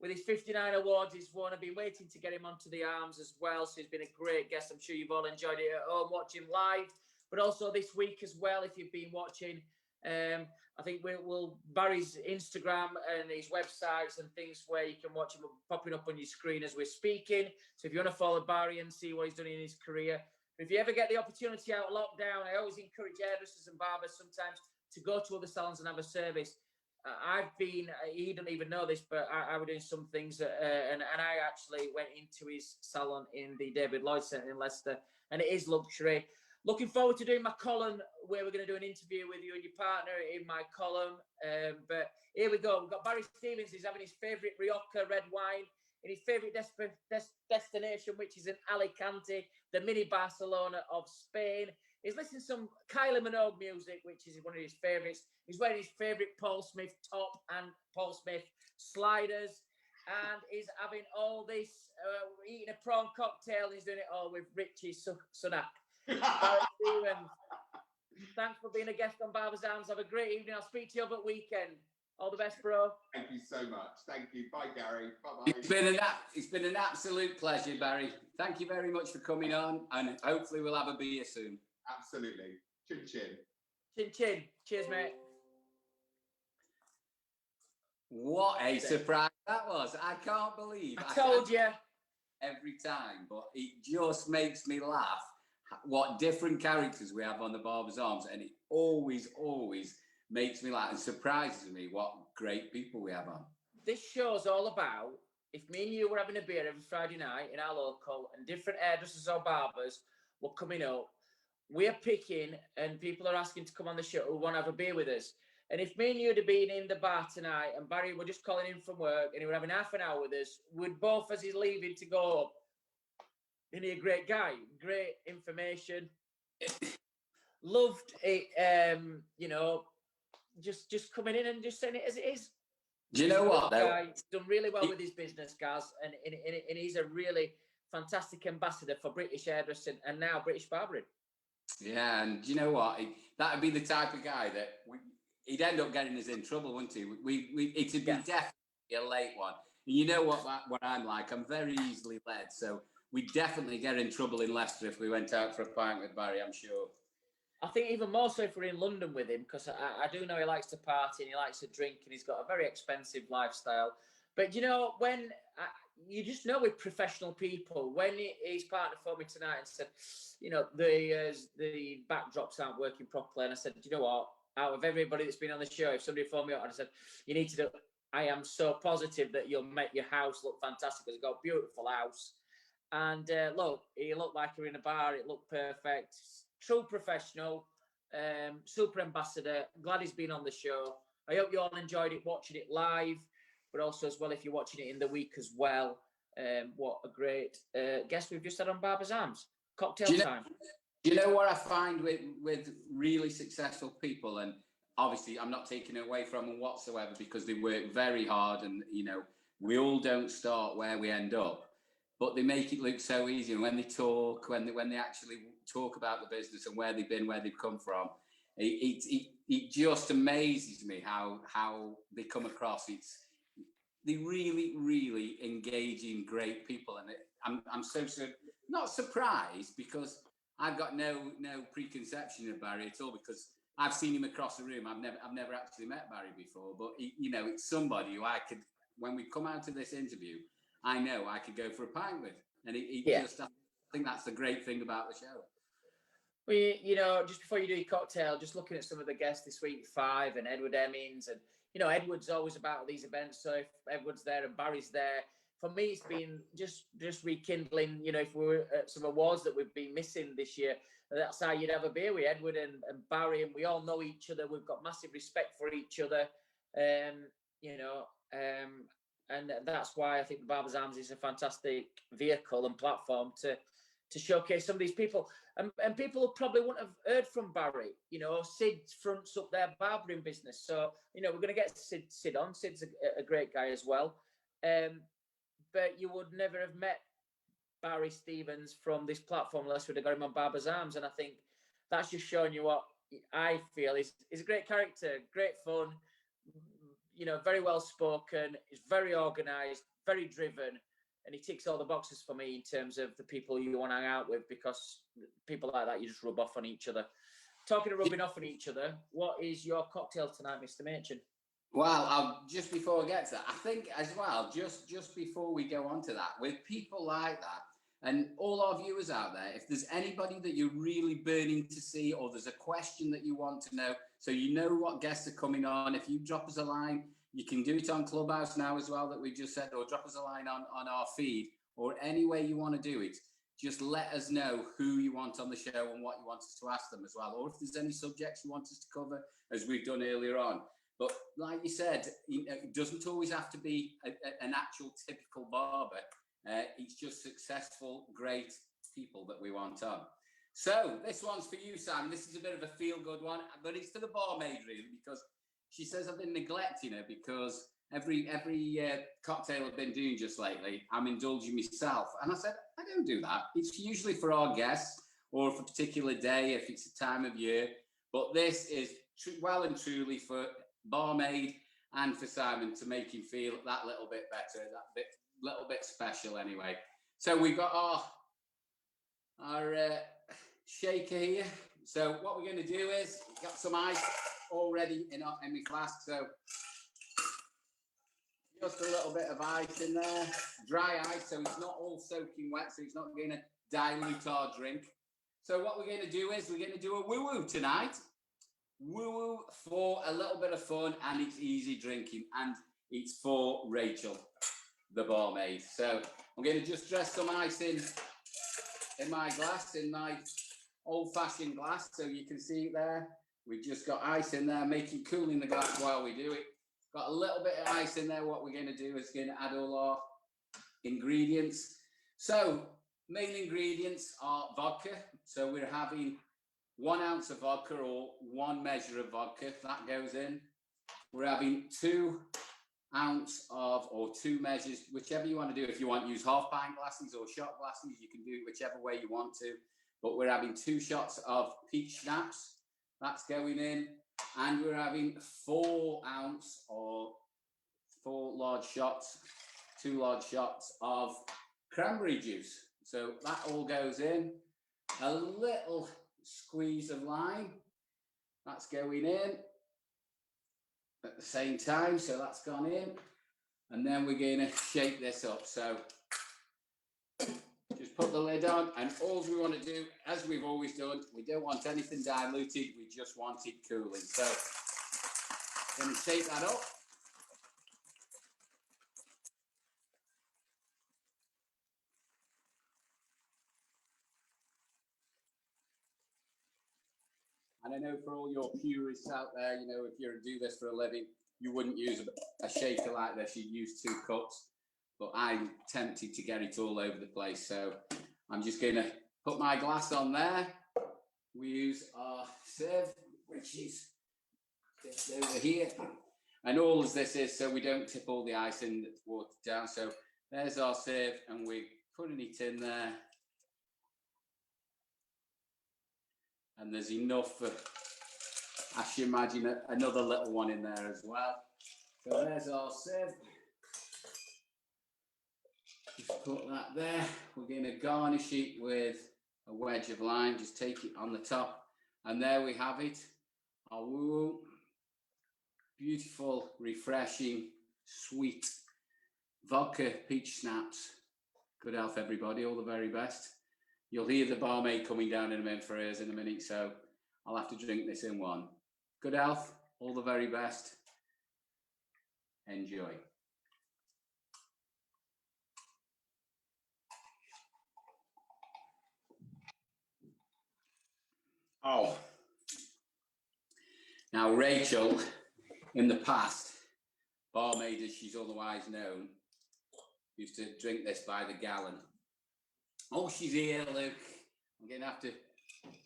With his 59 awards, he's won. I've been waiting to get him onto the arms as well. So he's been a great guest. I'm sure you've all enjoyed it at home watching live, but also this week as well. If you've been watching, I think we'll Barry's Instagram and his websites and things where you can watch him popping up on your screen as we're speaking. So if you want to follow Barry and see what he's done in his career, if you ever get the opportunity out of lockdown, I always encourage hairdressers and barbers sometimes to go to other salons and have a service. I've been, he doesn't even know this, but I was doing some things and I actually went into his salon in the David Lloyd Centre in Leicester, and it is luxury. Looking forward to doing my column where we're going to do an interview with you and your partner in my column. But here we go. We've got Barrie Stevens. He's having his favourite Rioja red wine in his favourite destination, which is in Alicante, the mini Barcelona of Spain. He's listening to some Kylie Minogue music, which is one of his favourites. He's wearing his favourite Paul Smith top and Paul Smith sliders. And he's having all this, eating a prawn cocktail. And he's doing it all with Richie Sunak. Barrie Stevens, thanks for being a guest on Barbers Arms. Have a great evening. I'll speak to you over the weekend. All the best, bro. Thank you so much. Thank you. Bye, Gary. Bye-bye. It's been an absolute pleasure, Barry. Thank you very much for coming on, and hopefully we'll have a beer soon. Absolutely. Chin chin. Chin chin. Cheers, mate. What a surprise that was. I can't believe I told you. Every time, but it just makes me laugh what different characters we have on the Barbers Arms, and it always makes me laugh and surprises me what great people we have on. This show's all about, if me and you were having a beer every Friday night in our local and different hairdressers or barbers were coming up, we're picking and people are asking to come on the show who want to have a beer with us. And if me and you had been in the bar tonight and Barry were just calling in from work and he were having half an hour with us, we'd both, as he's leaving to go up, isn't he a great guy? Great information. Loved it, you know, just coming in and just saying it as it is. Do you know what, though? He's done really well with his business, Gaz, and he's a really fantastic ambassador for British hairdressing and now British barbering. Yeah, and do you know what? That would be the type of guy that he'd end up getting us in trouble, wouldn't he? It'd be definitely a late one. And you know what I'm like? I'm very easily led, so we'd definitely get in trouble in Leicester if we went out for a pint with Barry, I'm sure. I think even more so if we're in London with him, because I do know he likes to party and he likes to drink and he's got a very expensive lifestyle. But, you know, when you just know with professional people, when his partner phoned me tonight and said, you know, the backdrops aren't working properly. And I said, do you know what? Out of everybody that's been on the show, if somebody phoned me up and I said, you need to do, I am so positive that you'll make your house look fantastic because it's got a beautiful house. And look, he looked like you're in a bar. It looked perfect. True professional, super ambassador. Glad he's been on the show. I hope you all enjoyed it, watching it live, but also as well if you're watching it in the week as well. What a great guest we've just had on Barbers Arms. Cocktail time. Do you know what I find with really successful people, and obviously I'm not taking it away from them whatsoever because they work very hard, and you know we all don't start where we end up. But they make it look so easy. And when they talk, when they actually talk about the business and where they've been, where they've come from, it just amazes me how they come across. They really engaging, great people, and I'm so not surprised because I've got no preconception of Barry at all because I've seen him across the room. I've never actually met Barry before, but you know, it's somebody who I could, when we come out of this interview, I know I could go for a pint with, and just, I think that's the great thing about the show. Well, you know, just before you do your cocktail, just looking at some of the guests this week, Five and Edward Emmings, and you know, Edward's always about these events. So if Edward's there and Barry's there, for me, it's been just rekindling. You know, if we were at some awards that we've been missing this year, that's how you'd have a beer with Edward and Barry, and we all know each other. We've got massive respect for each other, you know. And that's why I think the Barbers Arms is a fantastic vehicle and platform to to showcase some of these people. And people who probably wouldn't have heard from Barry. You know, Sid fronts up their barbering business. So, you know, we're going to get Sid on. Sid's a great guy as well. But you would never have met Barrie Stevens from this platform unless we'd have got him on Barber's Arms. And I think that's just showing you what I feel is a great character, great fun, you know, very well spoken, is very organised, very driven, and he ticks all the boxes for me in terms of the people you want to hang out with, because people like that, you just rub off on each other. Talking of rubbing off on each other, what is your cocktail tonight, Mr. Machin? Well, just before I get to that, I think as well, just before we go on to that, with people like that, and all our viewers out there, if there's anybody that you're really burning to see, or there's a question that you want to know, so you know what guests are coming on, if you drop us a line, you can do it on Clubhouse now as well, that we just said, or drop us a line on our feed, or any way you want to do it. Just let us know who you want on the show and what you want us to ask them as well, or if there's any subjects you want us to cover, as we've done earlier on. But like you said, it doesn't always have to be an actual typical barber. It's just successful, great people that we want on. So this one's for you, Sam. This is a bit of a feel-good one, but it's for the barmaid, really, because she says I've been neglecting her, because every cocktail I've been doing just lately, I'm indulging myself. And I said, I don't do that. It's usually for our guests, or for a particular day, if it's a time of year. But this is well and truly for barmaid and for Simon, to make him feel that little bit better, little bit special anyway. So we've got our shaker here. So what we're going to do is, got some ice already in my flask, so just a little bit of ice in there, dry ice, so it's not all soaking wet, so it's not going to dilute our drink. So what we're going to do is, we're going to do a woo-woo tonight. Woo-woo for a little bit of fun, and it's easy drinking, and it's for Rachel, the barmaid. So I'm going to just dress some ice in my glass, in my old-fashioned glass, so you can see it there. We've just got ice in there, making cooling the glass while we do it. Got a little bit of ice in there. What we're going to do is going to add all our ingredients. So main ingredients are vodka. So we're having 1 ounce of vodka, or 1 measure of vodka, that goes in. We're having 2 ounce of, or 2 measures, whichever you want to do. If you want to use half pint glasses or shot glasses, you can do it whichever way you want to. But we're having 2 shots of peach schnapps, that's going in. And we're having 4 ounce, or 4 large shots, 2 large shots of cranberry juice. So that all goes in. A little squeeze of lime, that's going in at the same time, so that's gone in. And then we're going to shake this up. So just put the lid on, and all we want to do, as we've always done, we don't want anything diluted, we just want it cooling. So going to shake that up. And I know for all your purists out there, you know, if you do this for a living, you wouldn't use a shaker like this, you'd use 2 cups. But I'm tempted to get it all over the place. So I'm just going to put my glass on there. We use our sieve, which is just over here. And all of this is so we don't tip all the ice in that's watered down. So there's our sieve, and we're putting it in there. And there's enough for, I should imagine, another little one in there as well. So there's our sieve. Just put that there. We're going to garnish it with a wedge of lime. Just take it on the top. And there we have it. Our woo. Beautiful, refreshing, sweet vodka peach schnapps. Good health, everybody. All the very best. You'll hear the barmaid coming down in a minute for hers in a minute, so I'll have to drink this in one. Good health, all the very best. Enjoy. Oh. Now, Rachel, in the past, barmaid as she's otherwise known, used to drink this by the gallon. Oh, she's here, Luke. I'm going to have to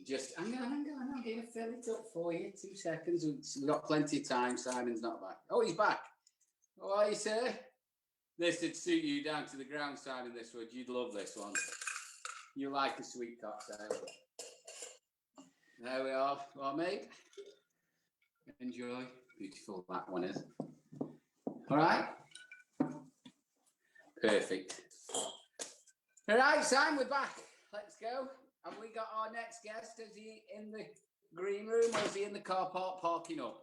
just... Hang on. I'm going to fill it up for you. 2 seconds. We've got plenty of time. Simon's not back. Oh, he's back. How are you, sir? This would suit you down to the ground, Simon, this would. You'd love this one. You like a sweet cocktail. There we are. Well, mate. Enjoy. Beautiful that one is. All right. Perfect. All right, Simon, we're back. Let's go. Have we got our next guest? Is he in the green room or is he in the car park parking up?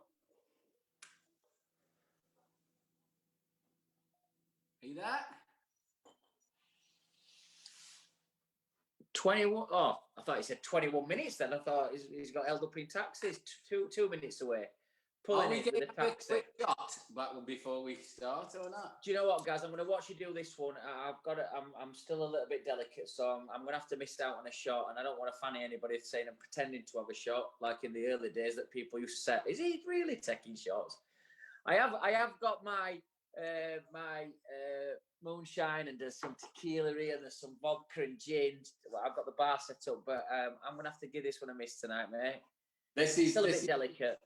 Are you there? 21. Oh, I thought he said 21 minutes then. I thought he's got held up in taxis. Two minutes away. Pulling in with the taxi. Quick shot back before we start or not? Do you know what, guys? I'm going to watch you do this one. I've got it. I'm still a little bit delicate, so I'm going to have to miss out on a shot, and I don't want to fanny anybody saying I'm pretending to have a shot like in the early days that people used to say, "Is he really taking shots?" I have got my moonshine, and there's some tequila here, and there's some vodka and gin. Well, I've got the bar set up, but I'm going to have to give this one a miss tonight, mate. This is still a bit delicate.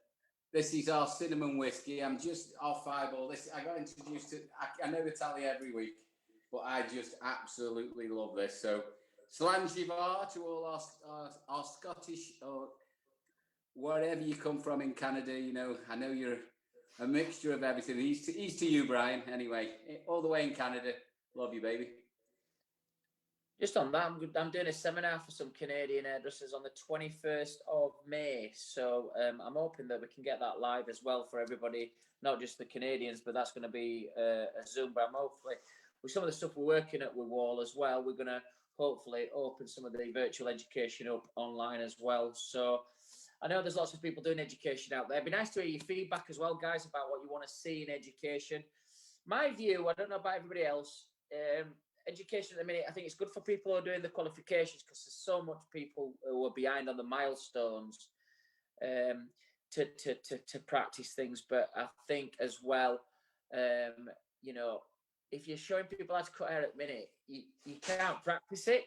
This is our cinnamon whiskey. I'm just off fireball. This I got introduced to. I never tell you every week, but I just absolutely love this. So, Slanjivar to all our Scottish or wherever you come from in Canada. You know, I know you're a mixture of everything. He's to you, Brian. Anyway, all the way in Canada. Love you, baby. Just on that, I'm doing a seminar for some Canadian hairdressers on the 21st of May. So I'm hoping that we can get that live as well for everybody, not just the Canadians, but that's going to be a Zoom. But I'm hopefully, with some of the stuff we're working at with Wahl as well, we're going to hopefully open some of the virtual education up online as well. So I know there's lots of people doing education out there. It'd be nice to hear your feedback as well, guys, about what you want to see in education. My view, I don't know about everybody else, education at the minute, I think it's good for people who are doing the qualifications because there's so much people who are behind on the milestones to practice things. But I think as well, you know, if you're showing people how to cut hair at the minute, you can't practice it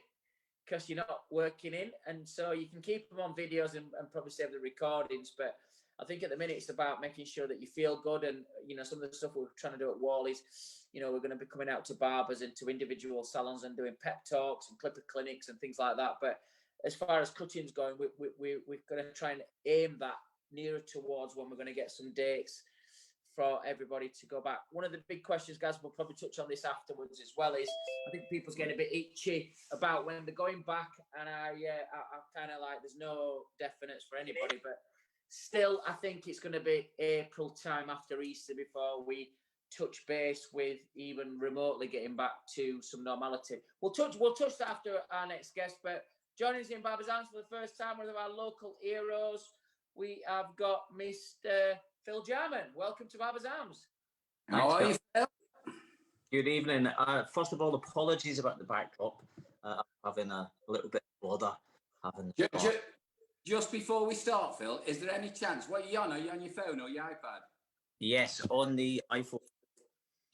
because you're not working in. And so you can keep them on videos and probably save the recordings. But I think at the minute it's about making sure that you feel good. And, you know, some of the stuff we're trying to do at Wahl is, you know, we're going to be coming out to barbers and to individual salons and doing pep talks and clipper clinics and things like that. But as far as cutting's going, we're going to try and aim that nearer towards when we're going to get some dates for everybody to go back. One of the big questions, guys, we'll probably touch on this afterwards as well, is I think people's getting a bit itchy about when they're going back. And I'm kind of like, there's no definites for anybody, but still, I think it's going to be April time after Easter before we touch base with even remotely getting back to some normality. We'll touch that after our next guest, but joining us in Barbers' Arms for the first time, one of our local heroes, we have got Mr. Phil Jarman. Welcome to Barbers' Arms. How are you, Phil? Good evening. First of all, apologies about the backdrop. I'm having a little bit of bother. Just before we start, Phil, is there any chance? What are you on? Are you on your phone or your iPad? Yes, on the iPhone.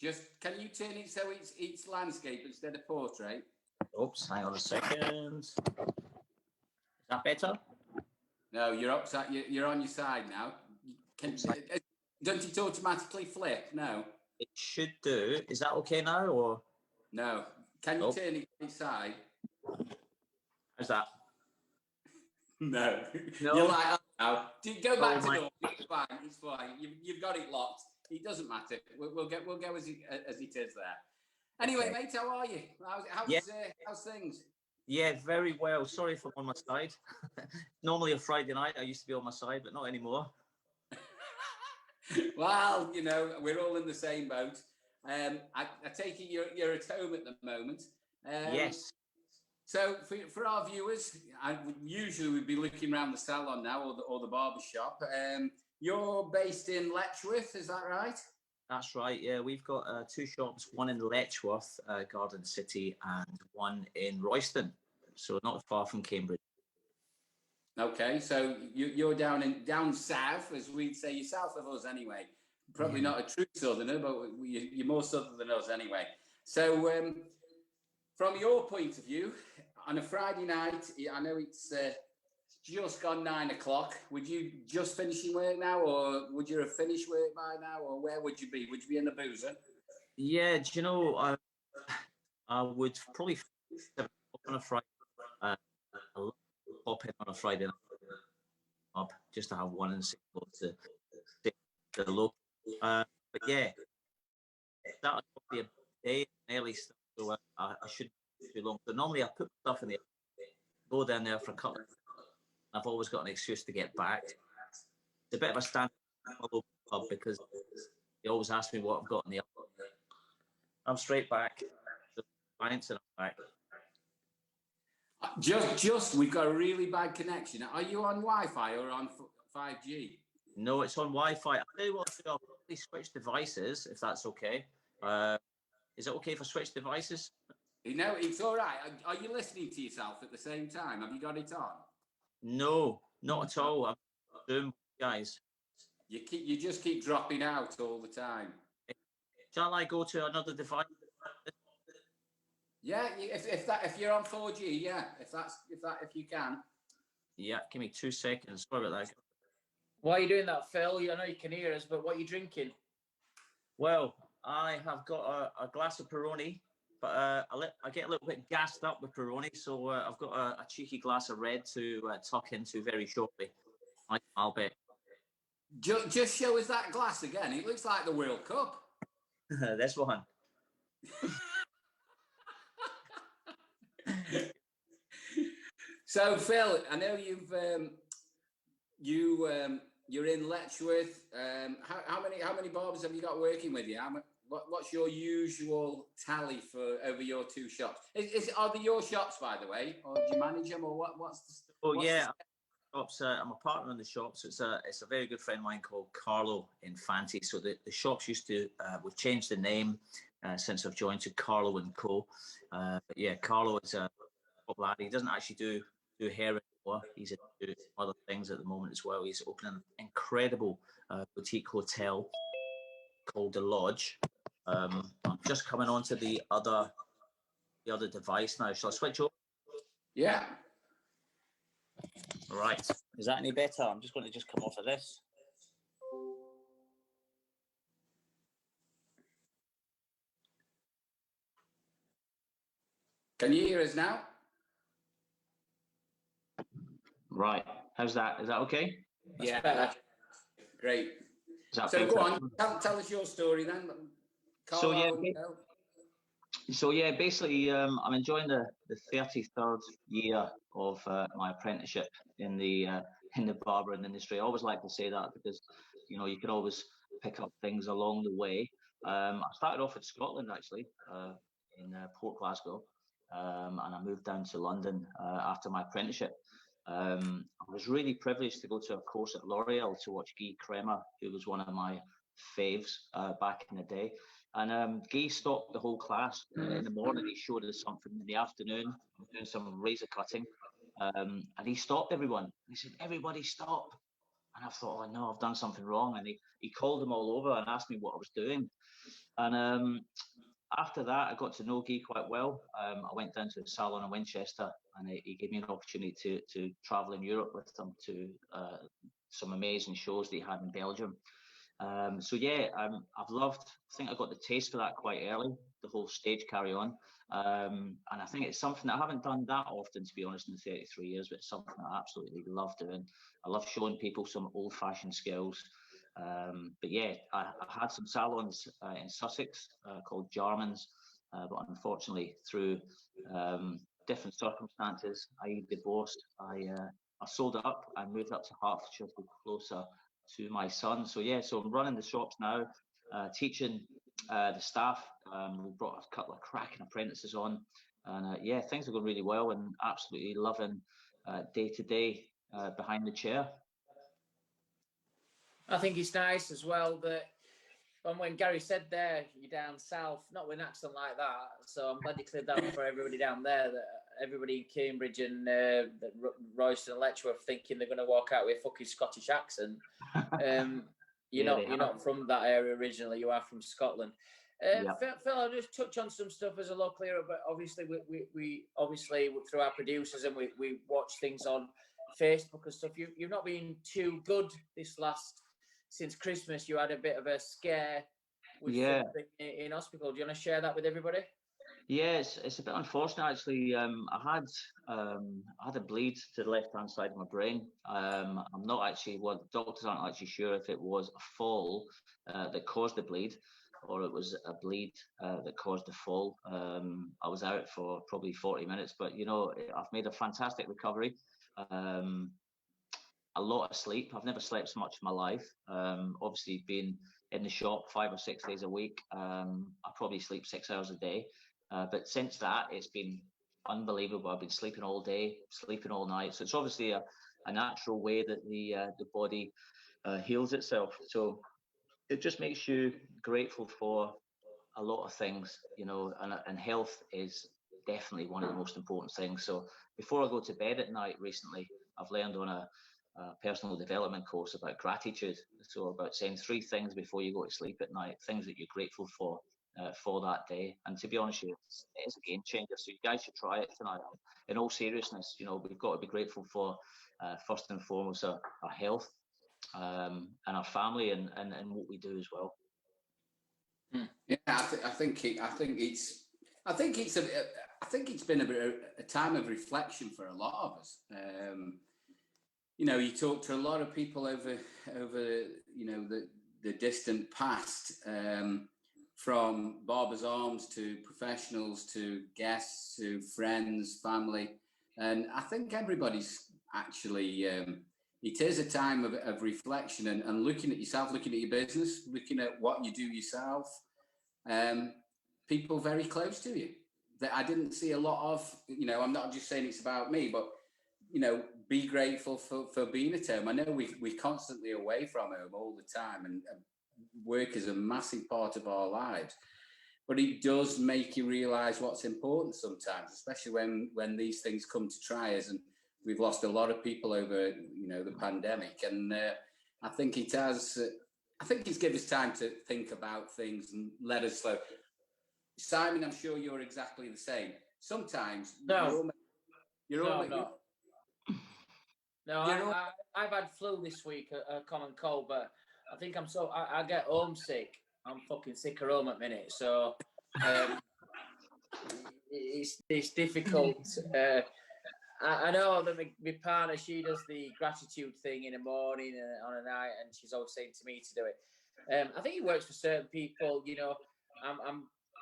Just can you turn it so it's landscape instead of portrait? Oops, hang on a second. Is that better? No, you're upside. You're on your side now. Don't it automatically flip? No. It should do. Is that okay now, or no? Can you turn it inside? How's that? No. You're like, oh, no. Go back to normal. It's fine. It's fine. You've got it locked. It doesn't matter. We'll go as it is there. Anyway, mate, how are you? How's things? Yeah, very well. Sorry if I'm on my side. Normally a Friday night, I used to be on my side, but not anymore. Well, you know, we're all in the same boat. I take it you're at home at the moment. Yes. So for our viewers, usually we'd be looking around the salon now or the barber shop. You're based in Letchworth, is that right? That's right, yeah. We've got 2 shops, one in Letchworth, Garden City, and one in Royston, so not far from Cambridge. Okay, so you're down south, as we'd say. You're south of us anyway. Probably not a true southerner, but you're more southern than us anyway. So from your point of view, on a Friday night, I know it's just gone 9 o'clock. Would you just finishing work now, or would you have finished work by now, or where would you be? Would you be in the boozer? Yeah, do you know, I would probably on a Friday. I love pop in on a Friday night up just to have one and six to the local. But yeah, that would be a day early stuff, so I shouldn't be too long. So normally I put stuff in there, go down there for a couple. I've always got an excuse to get back. It's a bit of a stand local pub because they always ask me what I've got in the oven. I'm straight back. Clients and I'm back. Just, we've got a really bad connection. Are you on Wi-Fi or on 5G? No, it's on Wi-Fi. I'll tell you what, I'll probably switch devices if that's okay. Is it okay if I switch devices? No, it's all right. Are you listening to yourself at the same time? Have you got it on? No, not at all. I'm doing, guys. You just keep dropping out all the time. Shall I go to another device? Yeah, if you're on 4G, yeah, if you can. Yeah, give me 2 seconds. Sorry about that. Why are you doing that, Phil? I know you can hear us, but what are you drinking? Well, I have got a glass of Peroni, but I get a little bit gassed up with Peroni, so I've got a cheeky glass of red to tuck into very shortly. I'll bet. Just show us that glass again. It looks like the World Cup. This one. So Phil, I know you're in Letchworth. How many barbers have you got working with you? What's your usual tally for over your two shops? Are they your shops, by the way, or do you manage them, or what's the? Oh yeah, shops. I'm a partner in the shops. It's a very good friend of mine called Carlo Infante. So the shops used to we've changed the name since I've joined to Carlo and Co. But yeah, Carlo is a lad. He doesn't actually do hair anymore. He's into other things at the moment as well. He's opening an incredible boutique hotel called The Lodge. I'm just coming on to the other device now. Shall I switch over? Yeah. Right. Is that any better? I'm just going to come off of this. Can you hear us now? Right. How's that? Is that okay? Yeah. Better. Great. So go on. Tell us your story then. Carlo, So yeah, basically, I'm enjoying the 33rd year of my apprenticeship in the barbering industry. I always like to say that because you can always pick up things along the way. I started off in Scotland actually, in Port Glasgow, and I moved down to London after my apprenticeship. I was really privileged to go to a course at L'Oreal to watch Guy Kremer, who was one of my faves back in the day. And Guy stopped the whole class in the morning. He showed us something in the afternoon, doing some razor cutting. And he stopped everyone. He said, "Everybody stop." And I thought, "Oh no, I've done something wrong." And he called them all over and asked me what I was doing. And after that, I got to know Guy quite well. I went down to the salon in Winchester, and he gave me an opportunity to travel in Europe with him to some amazing shows that he had in Belgium. So yeah, I think I got the taste for that quite early, the whole stage carry on. And I think it's something that I haven't done that often, to be honest, in 33 years, but it's something I absolutely love doing. I love showing people some old fashioned skills. But yeah, I had some salons in Sussex called Jarman's, but unfortunately through different circumstances, i.e. divorced, I sold it up and moved up to Hertfordshire to be closer to my son. So yeah, so I'm running the shops now, teaching the staff. We brought a couple of cracking apprentices on, and yeah, things are going really well, and absolutely loving day to day behind the chair. I think it's nice as well that when Gary said there, you're down south, not with an accent like that. So I'm glad you cleared that up for everybody down there, that everybody in Cambridge and Royston and Letchworth thinking they're going to walk out with a fucking Scottish accent. You're not from that area originally. You are from Scotland. Yeah. Phil, I'll just touch on some stuff as a local hero, but obviously we obviously through our producers and we watch things on Facebook and stuff. You've not been too good since Christmas. You had a bit of a scare with something in hospital. Do you want to share that with everybody? Yeah, it's a bit unfortunate actually. I had a bleed to the left hand side of my brain. I'm not actually, well, doctors aren't actually sure if it was a fall that caused the bleed, or it was a bleed that caused the fall. I was out for probably 40 minutes, but you know, I've made a fantastic recovery. A lot of sleep. I've never slept so much in my life. Obviously, being in the shop 5 or 6 days a week, I probably sleep 6 hours a day. But since that, it's been unbelievable. I've been sleeping all day, sleeping all night. So it's obviously a natural way that the body heals itself. So it just makes you grateful for a lot of things, you know, and health is definitely one of the most important things. So before I go to bed at night recently, I've learned on a personal development course about gratitude. So about saying 3 things before you go to sleep at night, things that you're grateful for that day. And to be honest with you, it is a game changer. So you guys should try it tonight. In all seriousness, you know, we've got to be grateful for first and foremost our health and our family and what we do as well. Yeah, I think it's been a time of reflection for a lot of us. You know, you talk to a lot of people over you know the distant past, from Barbers' Arms to professionals to guests to friends, family, and I think everybody's actually. It is a time of reflection and looking at yourself, looking at your business, looking at what you do yourself. People very close to you that I didn't see a lot of. You know, I'm not just saying it's about me, but you know, be grateful for being at home. I know we're constantly away from home all the time, and work is a massive part of our lives. But it does make you realise what's important sometimes, especially when these things come to try us. And we've lost a lot of people over, you know, the pandemic, and I think it has. I think it's given us time to think about things and let us slow. Simon, I'm sure you're exactly the same. Sometimes I've had flu this week, a common cold, but I think I get homesick. I'm fucking sick of home at minute, so it's difficult. I know that my partner, she does the gratitude thing in the morning and on a night, and she's always saying to me to do it. I think it works for certain people. You know,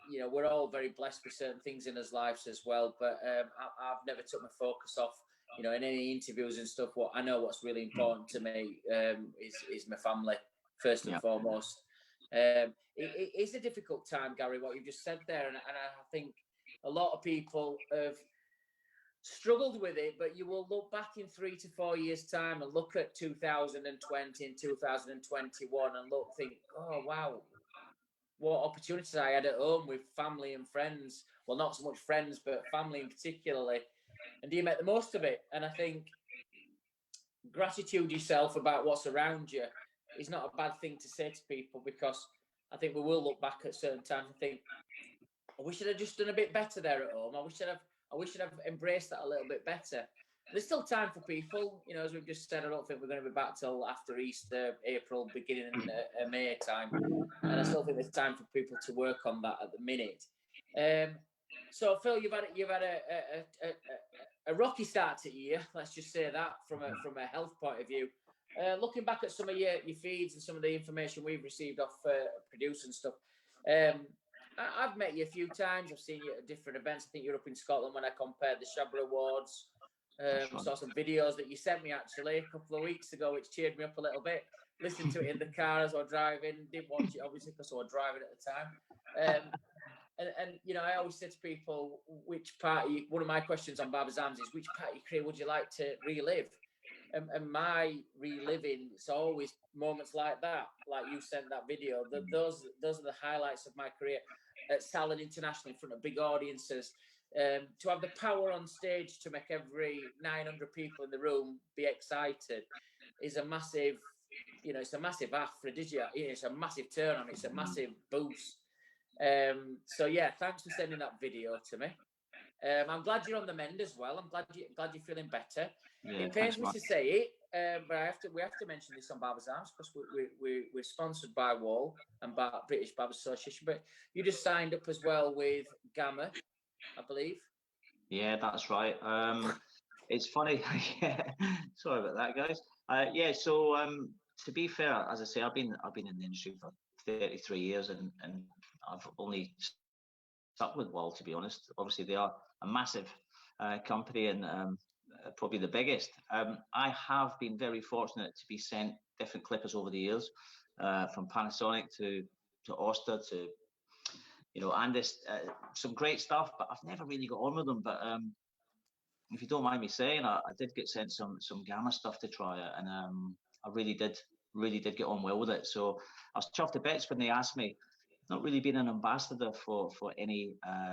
you know, we're all very blessed with certain things in our lives as well. But I've never took my focus off. You know, in any interviews and stuff, what I know what's really important to me is my family first and foremost. It is a difficult time, Gary, what you've just said there, and I think a lot of people have struggled with it, but you will look back in 3 to 4 years' time and look at 2020 and 2021 and think, oh wow, what opportunities I had at home with family and friends. Well, not so much friends, but family in particularly. And do you make the most of it? And I think gratitude yourself about what's around you is not a bad thing to say to people, because I think we will look back at certain times and think, I wish I'd have just done a bit better there at home. I wish I'd have embraced that a little bit better. There's still time for people, you know, as we've just said. I don't think we're going to be back till after Easter, April, beginning of May time, and I still think there's time for people to work on that at the minute. So Phil, you've had a rocky start to the year. Let's just say that from a health point of view. Looking back at some of your feeds and some of the information we've received off producers and stuff, I've met you a few times. I've seen you at different events. I think you're up in Scotland when I compared the Shabra Awards. Saw some videos that you sent me actually a couple of weeks ago, which cheered me up a little bit. Listened to it in the car as I was driving. Didn't watch it obviously because I was driving at the time. And you know, I always say to people, one of my questions on Barbers' Arms is, which part of your career would you like to relive? And my reliving, it's always moments like that, like you sent that video. Those are the highlights of my career at Salon International in front of big audiences. To have the power on stage to make every 900 people in the room be excited is a massive, you know, it's a massive aphrodisiac. It's a massive turn on. It's a massive boost. So yeah, thanks for sending that video to me. I'm glad you're on the mend as well. I'm glad you're feeling better. Yeah, It pains me Mark. to say it, but we have to mention this on Barbers Arms because we're sponsored by Wahl and British Barbers Association. But you just signed up as well with Gamma, I believe. Yeah, that's right. It's funny. Yeah, sorry about that, guys. Yeah, so to be fair, as I say, I've been in the industry for 33 years, and I've only stuck with Wahl, to be honest. Obviously, they are a massive company and probably the biggest. I have been very fortunate to be sent different clippers over the years, from Panasonic to Oster to, you know, and this some great stuff, but I've never really got on with them. But if you don't mind me saying, I did get sent some Gamma stuff to try it, and I really did get on well with it. So I was chuffed to bits when they asked me. Not really been an ambassador for any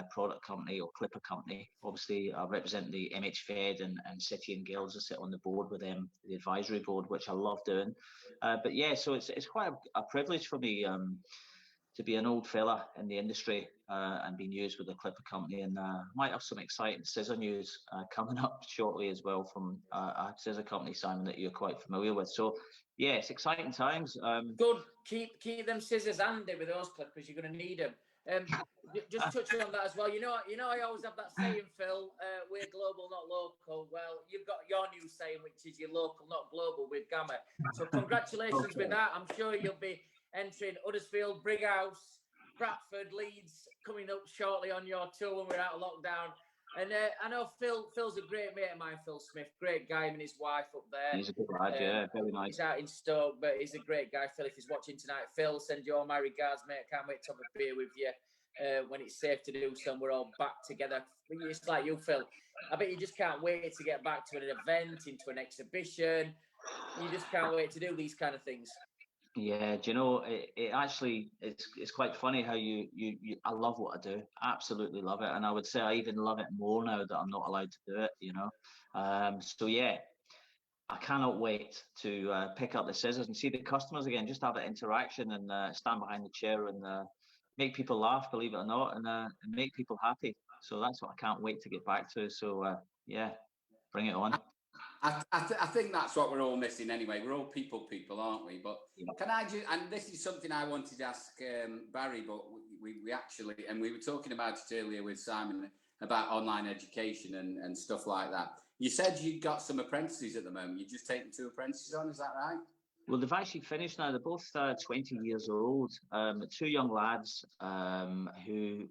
product company or clipper company. Obviously, I represent the MH Fed and City and Guilds. I sit on the board with them, the advisory board, which I love doing. But yeah, so it's quite a privilege for me to be an old fella in the industry and being used with a clipper company, and might have some exciting scissor news coming up shortly as well from a scissor company, Simon, that you're quite familiar with. So yeah, it's exciting times. Good. Keep them scissors handy with those clippers. You're going to need them. Just touching on that as well. You know, I always have that saying, Phil. We're global, not local. Well, you've got your new saying, which is you're local, not global, with Gamma. So congratulations with that. I'm sure you'll be entering Huddersfield, Brighouse, Bradford, Leeds coming up shortly on your tour when we're out of lockdown. And I know Phil's a great mate of mine, Phil Smith, great guy, him and his wife up there. He's a good lad, yeah, very nice. He's out in Stoke, but he's a great guy, Phil. If he's watching tonight, Phil, send you all my regards, mate. Can't wait to have a beer with you when it's safe to do so and we're all back together. It's like you, Phil. I bet you just can't wait to get back to an event, into an exhibition. You just can't wait to do these kind of things. Yeah, do you know, it actually, it's quite funny how you I love what I do, absolutely love it, and I would say I even love it more now that I'm not allowed to do it, you know. So yeah, I cannot wait to pick up the scissors and see the customers again, just have that interaction and stand behind the chair and make people laugh, believe it or not, and make people happy. So that's what I can't wait to get back to. So yeah, bring it on. I think that's what we're all missing anyway. We're all people, aren't we? But yeah. Can I just, and this is something I wanted to ask Barry, but we actually, and we were talking about it earlier with Simon about online education and stuff like that. You said you got some apprentices at the moment. You're just taking 2 apprentices on, is that right? Well, they've actually finished now. They're both 20 years old. 2 young lads who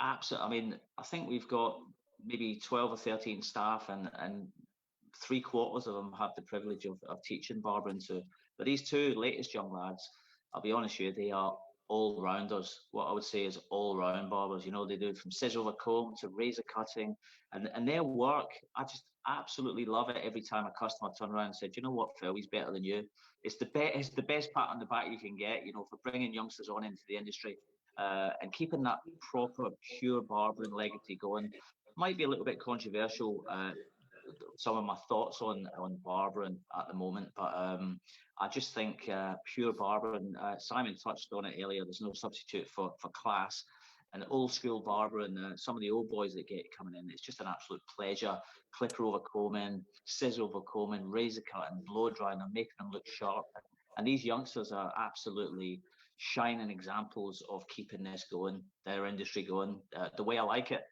absolutely, I mean, I think we've got maybe 12 or 13 staff and 3/4 of them have the privilege of teaching barbering to. But these 2 latest young lads, I'll be honest with you, they are all rounders. What I would say is all round barbers. You know, they do from scissor over comb to razor cutting, and their work, I just absolutely love it. Every time a customer turn around and said, "You know what, Phil, he's better than you." It's the best pat on the back you can get, you know, for bringing youngsters on into the industry and keeping that proper pure barbering legacy going. Might be a little bit controversial. Some of my thoughts on barbering at the moment, but I just think pure barbering. Simon touched on it earlier. There's no substitute for class and old school barbering. Some of the old boys that get coming in, it's just an absolute pleasure. Clipper over combing, scissor over combing, razor cutting, blow drying, and making them look sharp. And these youngsters are absolutely shining examples of keeping this going, their industry going, the way I like it.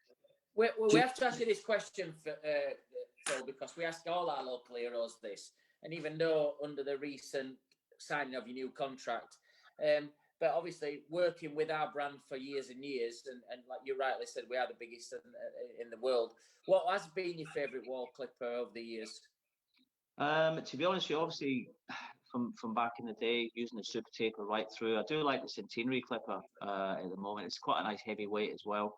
We have to ask you this question, Phil, because we ask all our local heroes this, and even though under the recent signing of your new contract, but obviously working with our brand for years and years, and like you rightly said, we are the biggest in the world. What has been your favourite Wahl clipper over the years? To be honest with you, obviously from back in the day, using the super taper right through, I do like the centenary clipper at the moment. It's quite a nice heavy weight as well.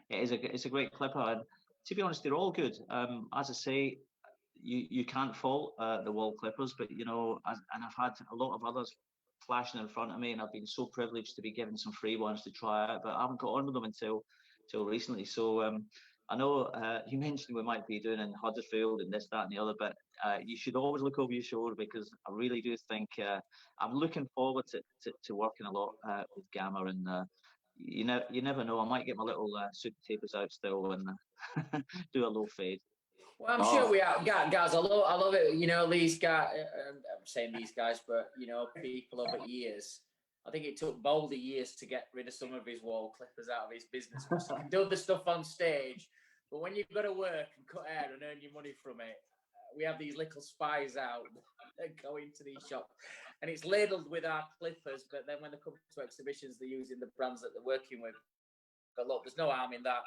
It's a great clipper, and to be honest, they're all good. As I say, you can't fault the Wahl clippers, but you know, and I've had a lot of others flashing in front of me, and I've been so privileged to be given some free ones to try out, but I haven't got on with them until recently. So I know you mentioned we might be doing in Huddersfield and this, that, and the other, but you should always look over your shoulder, because I really do think I'm looking forward to working a lot with Gamma, and you never know. I might get my little super tapers out still and do a low fade. Well, I'm sure we are, guys. I love it. You know, these guys. I'm saying these guys, but you know, people over years. I think it took Baldy years to get rid of some of his wall clippers out of his business. Because you can do the stuff on stage, but when you've got to work and cut hair and earn your money from it, we have these little spies out that go into these shops, and it's ladled with our clippers. But then when they come to exhibitions, they're using the brands that they're working with. But look, there's no harm in that.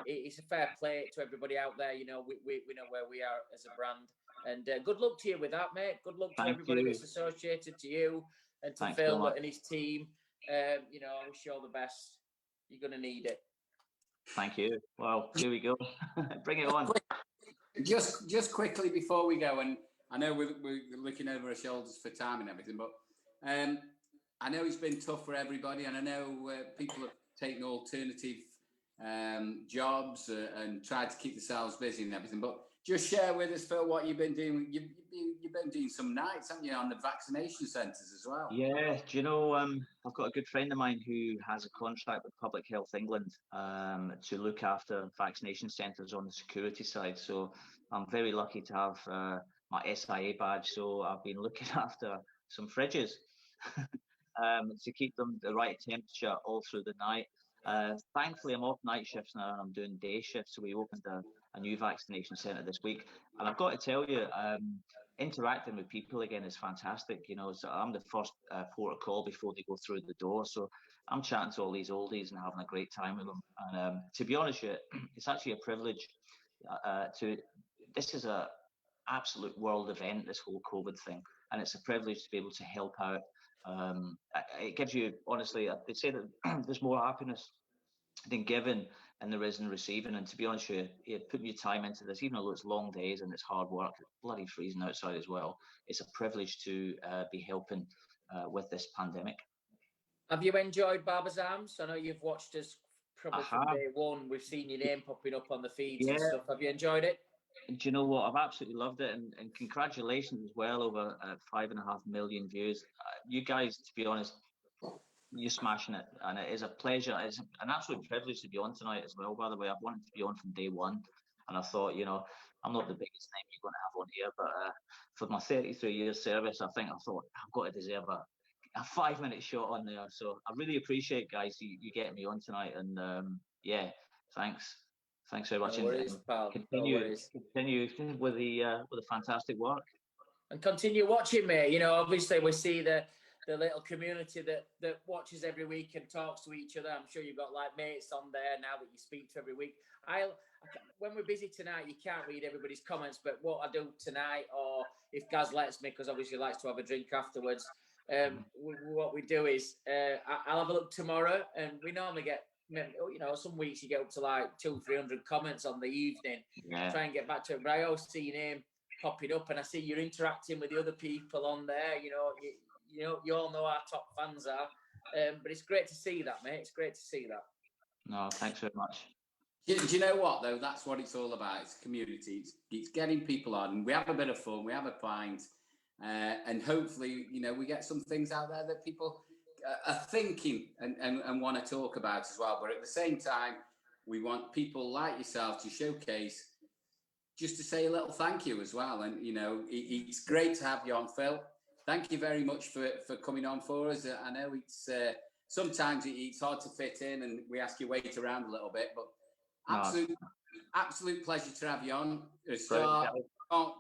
It's a fair play to everybody out there. You know, we know where we are as a brand. And good luck to you with that, mate. Good luck to everybody that's associated to you and to Phil and his team. You know, I wish you all the best. You're going to need it. Thank you. Well, here we go. Bring it on. Just quickly before we go, and I know we're looking over our shoulders for time and everything, but I know it's been tough for everybody, and I know people have taken alternative jobs and tried to keep themselves busy and everything. But just share with us, Phil, what you've been doing. You've been doing some nights, haven't you, on the vaccination centres as well? Yeah, do you know, I've got a good friend of mine who has a contract with Public Health England to look after vaccination centres on the security side. So I'm very lucky to have my SIA badge. So I've been looking after some fridges to keep them the right temperature all through the night. Thankfully, I'm off night shifts now and I'm doing day shifts. So we opened a new vaccination centre this week. And I've got to tell you, interacting with people again is fantastic. You know, so I'm the first port of call before they go through the door. So I'm chatting to all these oldies and having a great time with them. And to be honest with you, it's actually a privilege this is a absolute world event, this whole COVID thing. And it's a privilege to be able to help out. It gives you, honestly, they say that there's more happiness than giving and there is in receiving. And to be honest with you, putting your time into this, even though it's long days and it's hard work, it's bloody freezing outside as well, it's a privilege to be helping with this pandemic. Have you enjoyed Barber's Arms? I know you've watched us probably from day one. We've seen your name popping up on the feeds and stuff. Have you enjoyed it? Do you know what? I've absolutely loved it, and congratulations as well, over 5.5 million views. You guys, to be honest, you're smashing it, and it is a pleasure. It's an absolute privilege to be on tonight as well, by the way. I've wanted to be on from day one, and I thought, you know, I'm not the biggest name you're going to have on here, but for my 33 years service, I thought I've got to deserve a 5-minute shot on there. So I really appreciate, guys, you getting me on tonight, and yeah, thanks very much. No worries, pal. Continue with the fantastic work, and continue watching, mate. You know, obviously we see the little community that watches every week and talks to each other. I'm sure you've got like mates on there now that you speak to every week. When we're busy tonight, you can't read everybody's comments, but what I do tonight, or if Gaz lets me, because obviously he likes to have a drink afterwards, what we do is I'll have a look tomorrow, and we normally get, you know, some weeks you get up to like 200-300 comments on the evening. Try and get back to it, but I always see your name popping up, and I see you're interacting with the other people on there. You know, you all know our top fans are, but it's great to see that, mate. It's great to see that. No, thanks very much. Do you know what, though? That's what it's all about. It's community. It's getting people on. We have a bit of fun. We have a pint. And hopefully, you know, we get some things out there that people are thinking and want to talk about as well. But at the same time, we want people like yourself to showcase, just to say a little thank you as well. And, you know, it's great to have you on, Phil. Thank you very much for coming on for us. I know it's sometimes it's hard to fit in and we ask you wait around a little bit, but absolute pleasure to have you on.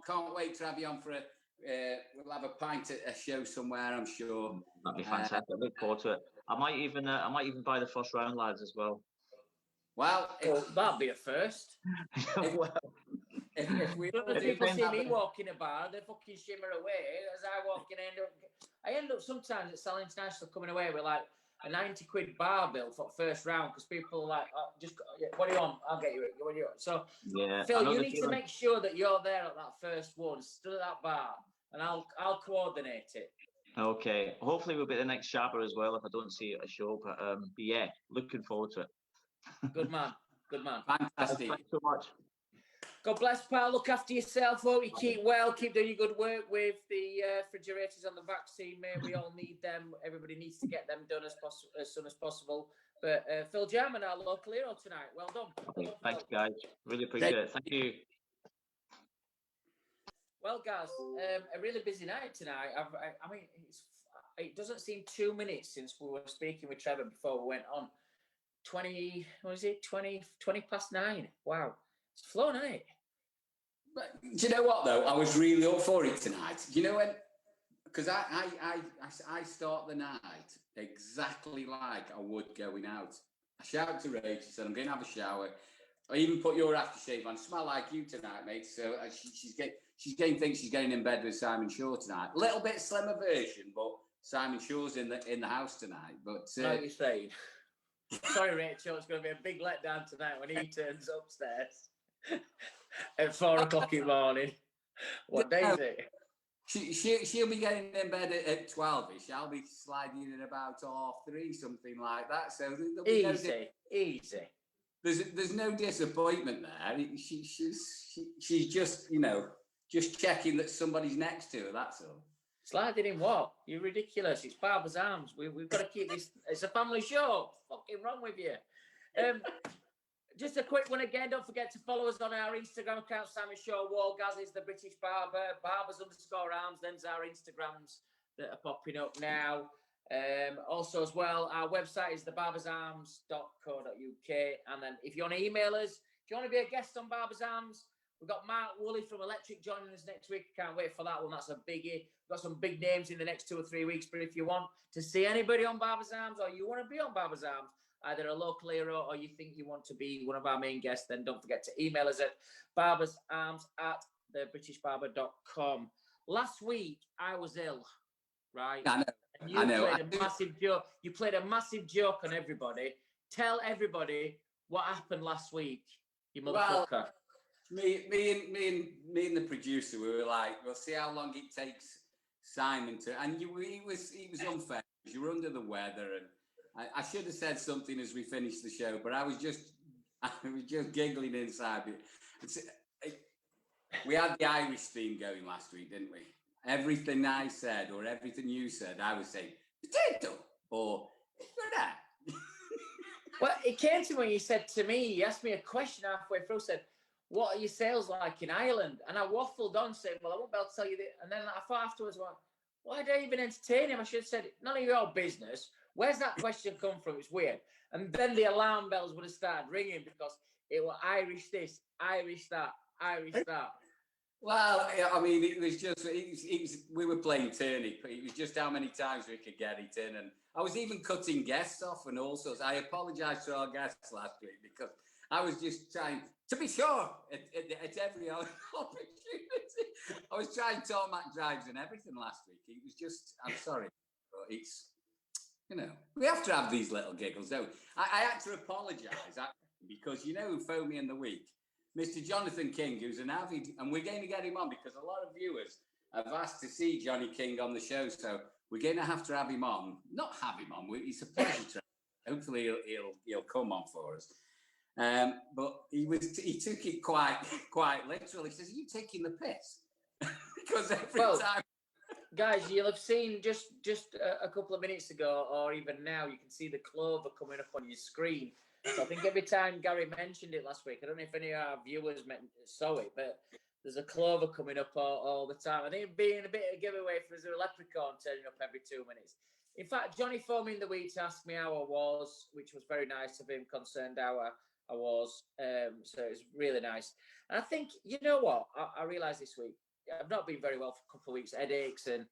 Can't wait to have you on for we'll have a pint at a show somewhere, I'm sure. That'd be fantastic. I look forward to it. I might even buy the first round, lads, as well. Well, that'd be a first. If people see me walk in a bar, they fucking shimmer away as I walk in. I end up sometimes at Sal International coming away with like a 90 quid bar bill for first round, because people are like, what do you want? I'll get you it. What do you want? So, Phil, you need to make sure that you're there at that first one, stood at that bar, and I'll coordinate it. Okay. Hopefully we'll be the next Shabba as well if I don't see it at a show. But yeah, looking forward to it. Good man. Good man. Fantastic. Thanks so much. God bless, pal. Look after yourself. Hope you keep well. Keep doing your good work with the refrigerators on the vaccine, mate. We all need them. Everybody needs to get them done as soon as possible. But Phil Jarman, our local hero tonight. Well done. Thanks, guys. Really appreciate it. Thank you. Well, guys, a really busy night tonight. I mean, it doesn't seem 2 minutes since we were speaking with Trevor before we went on. 20 past 9. Wow. It's flown, isn't it? But do you know what, though? I was really up for it tonight. You know when? Because I start the night exactly like I would going out. I shout to Rachel, said, I'm going to have a shower. I even put your aftershave on. Smell like you tonight, mate. So she's thinks she's getting in bed with Simon Shaw tonight. A little bit slimmer version, but Simon Shaw's in the house tonight. But like you're saying. Sorry, Rachel, it's going to be a big letdown tonight when he turns upstairs at 4 o'clock in the morning. What day is it? She'll be getting in bed at 12ish. I'll be sliding in about 3:30, something like that. So there'll be easy. There's no disappointment there. She's just just checking that somebody's next to her. That's all. Sliding in what? You're ridiculous. It's Barber's Arms. We've got to keep this. It's a family show. What's fucking wrong with you? Just a quick one again. Don't forget to follow us on our Instagram account, Simon Shaw, Wahl, Gaz is the British Barber, Barbers_Arms. Them's our Instagrams that are popping up now. Also, as well, our website is thebarbersarms.co.uk. And then if you want to email us, if you want to be a guest on Barber's Arms, we've got Mark Woolley from Electric joining us next week. Can't wait for that one. That's a biggie. We've got some big names in the next 2 or 3 weeks. But if you want to see anybody on Barber's Arms or you want to be on Barber's Arms, either a local hero or you think you want to be one of our main guests, then don't forget to email us at barbersarms@thebritishbarber.com. Last week, I was ill, right? I know. And you played a massive joke. You played a massive joke on everybody. Tell everybody what happened last week, you motherfucker. Well, me and the producer, we were like, we'll see how long it takes Simon to. And he was unfair. You were under the weather, and I should have said something as we finished the show, but I was just giggling inside. We had the Irish theme going last week, didn't we? Everything I said or everything you said, I was saying potato or that. Well, it came to me when you said to me, he asked me a question halfway through, said, what are your sales like in Ireland? And I waffled on saying, well, I won't be able to tell you that. And then I thought afterwards, well, why did I even entertain him? I should have said, none of your business. Where's that question come from? It's weird. And then the alarm bells would have started ringing because it was Irish this, Irish that, Irish that. Well, I mean, it was we were playing turnip. It was just how many times we could get it in. And I was even cutting guests off and all sorts. I apologise to our guests last week because I was just trying to be sure at every opportunity. I was trying tarmac drives and everything last week. It was just, I'm sorry, but it's, we have to have these little giggles, don't we? I had to apologise because who phoned me in the week? Mr. Jonathan King, who's an avid, and we're going to get him on because a lot of viewers have asked to see Johnny King on the show, so we're going to have him on. Not have him on, it's a pleasure to hopefully he'll come on for us. But he took it quite literally. He says, "Are you taking the piss?" Because every time. Guys, you'll have seen just a couple of minutes ago, or even now, you can see the clover coming up on your screen. So I think every time Gary mentioned it last week, I don't know if any of our viewers saw it, but there's a clover coming up all the time. I think it being a bit of a giveaway for a leprechaun turning up every 2 minutes. In fact, Johnny phoned me in the week to ask me how I was, which was very nice of him, concerned how I was. So it was really nice. And I think, you know what? I realised this week, I've not been very well for a couple of weeks, headaches, and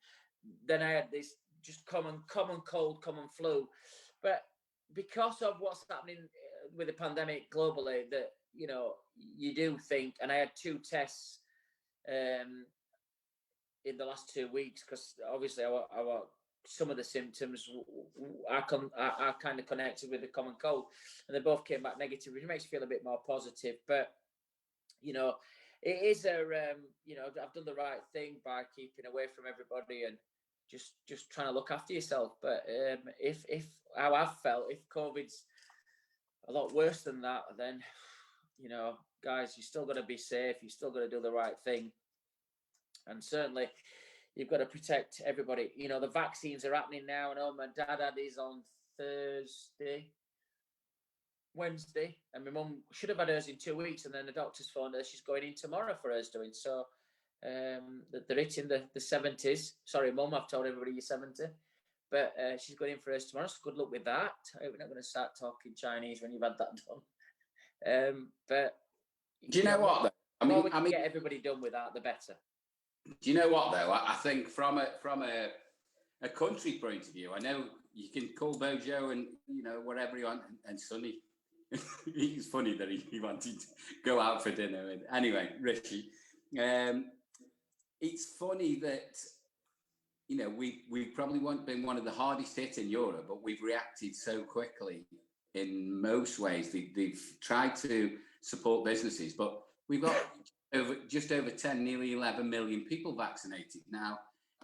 then I had this just common cold, common flu. But because of what's happening with the pandemic globally, that you do think, and I had 2 tests in the last 2 weeks because obviously some of the symptoms are kind of connected with the common cold, and they both came back negative, which makes you feel a bit more positive. But it is I've done the right thing by keeping away from everybody and just trying to look after yourself. But if how I've felt, if COVID's a lot worse than that, then guys, you still got to be safe. You still got to do the right thing, and certainly you've got to protect everybody. The vaccines are happening now. I know my dad had his on Thursday. Wednesday, and my mum should have had hers in 2 weeks, and then the doctor's phoned her. She's going in tomorrow for hers doing. So they're hitting the 70s. Sorry, Mum, I've told everybody you're 70. But she's going in for hers tomorrow, so good luck with that. I hope we're not going to start talking Chinese when you've had that done. But do you know what, though? The more we can get everybody done with that, the better. Do you know what, though? I think from a country point of view, I know you can call Bojo and, you know, whatever you want, and Sonny. He's funny that he wanted to go out for dinner. And anyway, Rishi, it's funny that, you know, we've probably been one of the hardest hit in Europe, but we've reacted so quickly in most ways. They've tried to support businesses, but we've got just over 10, nearly 11 million people vaccinated now.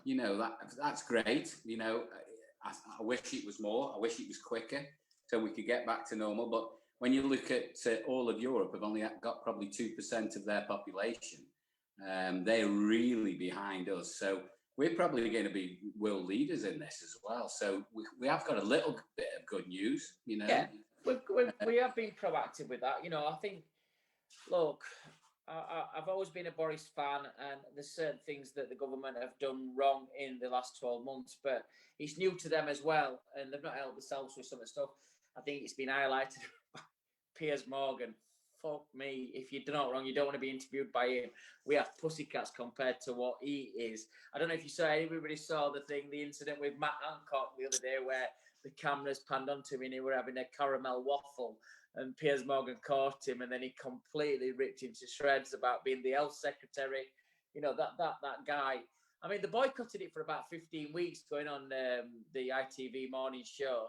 You know, that's great. You know, I wish it was more. I wish it was quicker so we could get back to normal. But when you look at all of Europe, have only got probably 2% of their population. They're really behind us. So we're probably going to be world leaders in this as well. So we have got a little bit of good news, you know. Yeah, we have been proactive with that. You know, I think, look, I've always been a Boris fan, and there's certain things that the government have done wrong in the last 12 months, but it's new to them as well, and they've not helped themselves with some of the stuff. I think it's been highlighted by Piers Morgan. Fuck me, if you're not wrong, you don't want to be interviewed by him. We have pussycats compared to what he is. I don't know if you saw, everybody saw the incident with Matt Hancock the other day where the cameras panned onto him and he were having a caramel waffle, and Piers Morgan caught him, and then he completely ripped him to shreds about being the health secretary. You know, that guy. I mean, they boycotted it for about 15 weeks going on the ITV morning show.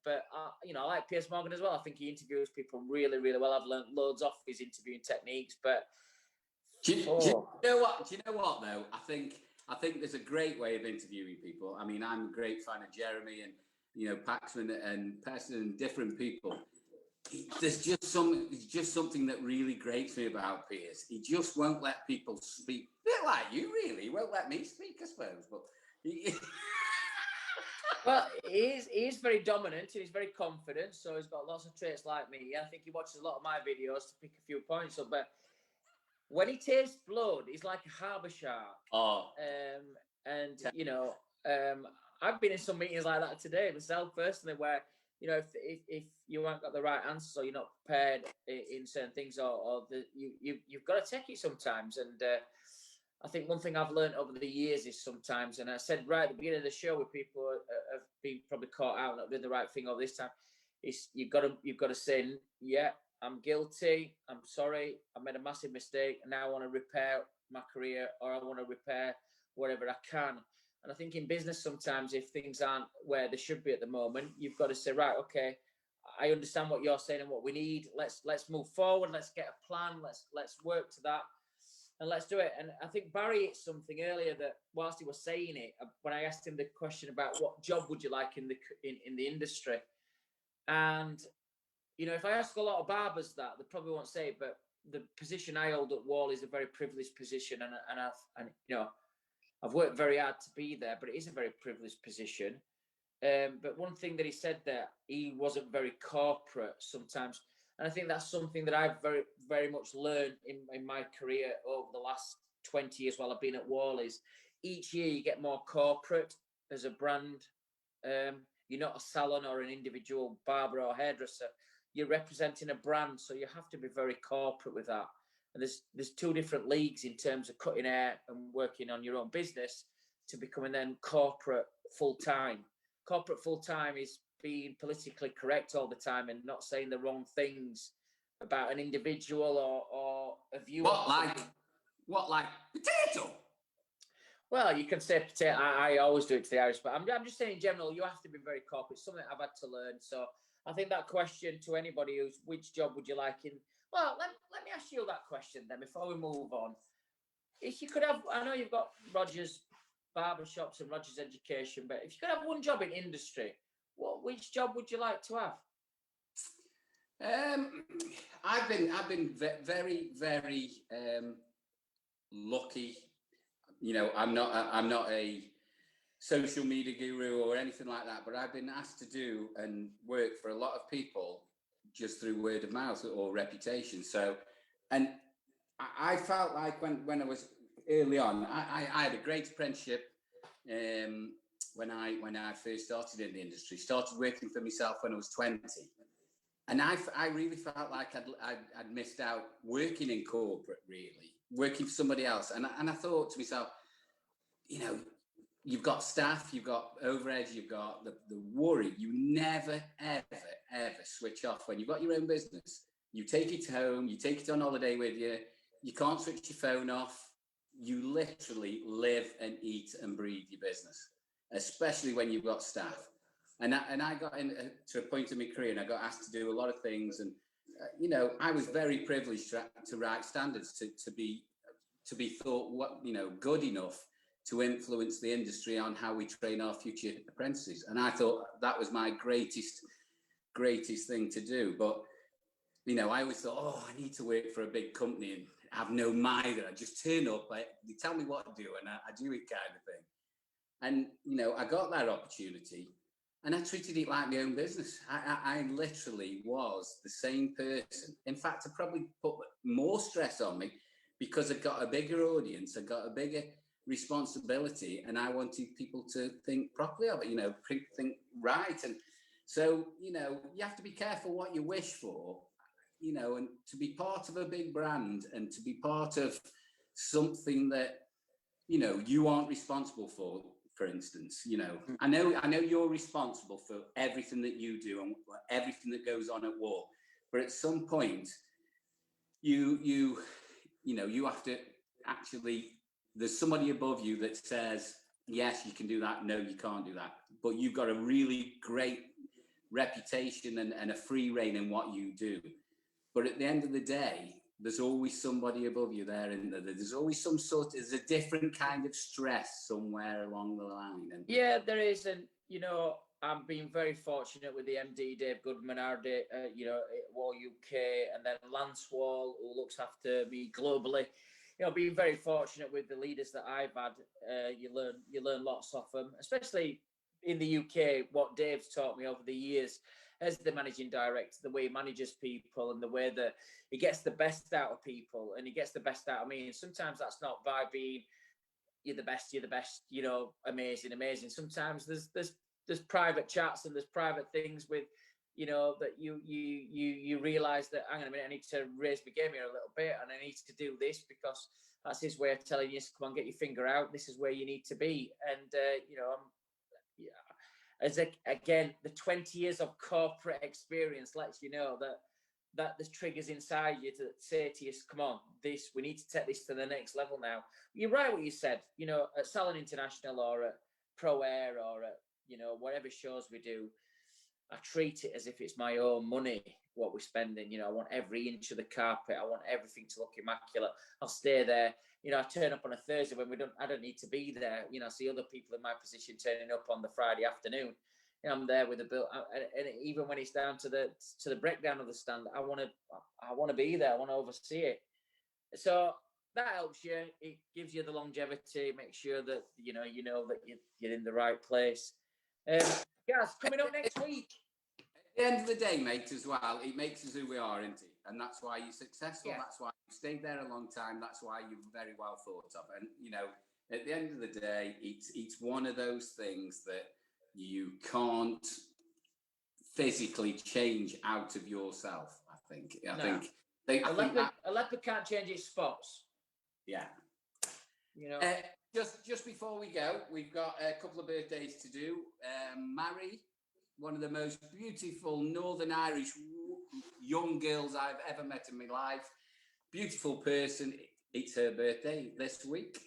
But you know, I like Piers Morgan as well. I think he interviews people really, really well. I've learned loads off his interviewing techniques. But do you know what though? I think there's a great way of interviewing people. I mean, I'm a great fan of Jeremy and, you know, Paxman and Peston and different people. There's just something that really grates me about Piers. He just won't let people speak. A bit like you, really. He won't let me speak, I suppose. But well, he is very dominant and he's very confident, so he's got lots of traits like me. I think he watches a lot of my videos to pick a few points up. But when he tastes blood, he's like a harbour shark. Oh. You know, I've been in some meetings like that today myself personally, where, you know, if you haven't got the right answers or you're not prepared in certain things, you've got to take it sometimes. And I think one thing I've learned over the years is sometimes, and I said right at the beginning of the show, where people have been probably caught out not doing the right thing over this time, is you've got to say, yeah, I'm guilty, I'm sorry, I made a massive mistake, and now I want to repair my career, or I want to repair whatever I can. And I think in business sometimes, if things aren't where they should be at the moment, you've got to say, right, okay, I understand what you're saying and what we need. Let's move forward. Let's get a plan. Let's work to that, and let's do it. And I think Barry hit something earlier that whilst he was saying it, when I asked him the question about what job would you like in the industry, and you know, if I ask a lot of barbers that, they probably won't say it, but the position I hold at Wahl is a very privileged position, and you know, I've worked very hard to be there, but it is a very privileged position. But one thing that he said that he wasn't very corporate sometimes, and I think that's something that I've very, very much learned in my career over the last 20 years while I've been at Wahl, is each year you get more corporate as a brand. You're not a salon or an individual barber or hairdresser. You're representing a brand, so you have to be very corporate with that. And there's two different leagues in terms of cutting hair and working on your own business to becoming then corporate full-time. Corporate full-time is being politically correct all the time and not saying the wrong things about an individual or a view. What like potato? Well, you can say potato. I always do it to the Irish, but I'm just saying in general, you have to be very corporate. It's something I've had to learn. So I think that question to anybody who's, which job would you like in? Well, let me ask you that question then before we move on. If you could have, I know you've got Rogers Barbershops and Rogers Education, but if you could have one job in industry, which job would you like to have? I've been very, very lucky. You know, I'm not a social media guru or anything like that, but I've been asked to do and work for a lot of people just through word of mouth or reputation. So, and I felt like when I was early on, I had a great apprenticeship when I first started in the industry. Started working for myself when I was 20. And I really felt like I'd missed out working in corporate, really, working for somebody else. And I thought to myself, you know, you've got staff, you've got overheads, you've got the worry. You never, ever switch off. When you've got your own business, you take it home, you take it on holiday with you, you can't switch your phone off. You literally live and eat and breathe your business, especially when you've got staff. And I got to a point in my career and I got asked to do a lot of things. And, you know, I was very privileged to write standards, to be thought, good enough to influence the industry on how we train our future apprentices. And I thought that was my greatest thing to do. But, you know, I always thought, oh, I need to work for a big company and have no mind. I just turn up, they tell me what to do and I do it kind of thing. And, you know, I got that opportunity. And I treated it like my own business. I literally was the same person. In fact, I probably put more stress on me because I got a bigger audience, I got a bigger responsibility, and I wanted people to think properly of it, you know, think right. And so, you know, you have to be careful what you wish for, you know, and to be part of a big brand and to be part of something that, you know, you aren't responsible for instance, you know, I know you're responsible for everything that you do and everything that goes on at Wahl, but at some point, you know, you have to actually, there's somebody above you that says, yes, you can do that. No, you can't do that. But you've got a really great reputation and a free rein in what you do. But at the end of the day, there's always somebody above you there, and there's always there's a different kind of stress somewhere along the line. And yeah, there is. And, you know, I've been very fortunate with the MD, Dave Goodman, you know, at Wahl UK, and then Lance Wahl, who looks after me globally. You know, being very fortunate with the leaders that I've had. You learn lots of them, especially in the UK. What Dave's taught me over the years as the managing director, the way he manages people and the way that he gets the best out of people, and he gets the best out of me. And sometimes that's not by being you're the best, you know, amazing. Sometimes there's private chats and there's private things with, you know, that you realize that, hang on a minute, I need to raise my game here a little bit, and I need to do this because that's his way of telling you, come on, get your finger out. This is where you need to be. And you know, again, the 20 years of corporate experience lets you know that there's triggers inside you to say to you, come on, we need to take this to the next level now. You're right what you said, you know, at Salon International or at Pro Air or at, you know, whatever shows we do, I treat it as if it's my own money, what we're spending. You know, I want every inch of the carpet. I want everything to look immaculate. I'll stay there. You know, I turn up on a Thursday when I don't need to be there. You know, I see other people in my position turning up on the Friday afternoon. You know, I'm there with the bill, and even when it's down to the breakdown of the stand, I want to be there. I want to oversee it. So that helps you. It gives you the longevity. Make sure that you know that you're in the right place. Guys, coming up next week. At the end of the day, mate, as well, it makes us who we are, isn't it? And that's why you're successful. Yeah. That's why you stayed there a long time. That's why you're very well thought of. And, you know, at the end of the day, it's one of those things that you can't physically change out of yourself, I think. A leopard can't change its spots. Yeah. You know. Just before we go, we've got a couple of birthdays to do. Mary, one of the most beautiful Northern Irish young girls I've ever met in my life. Beautiful person. It's her birthday this week.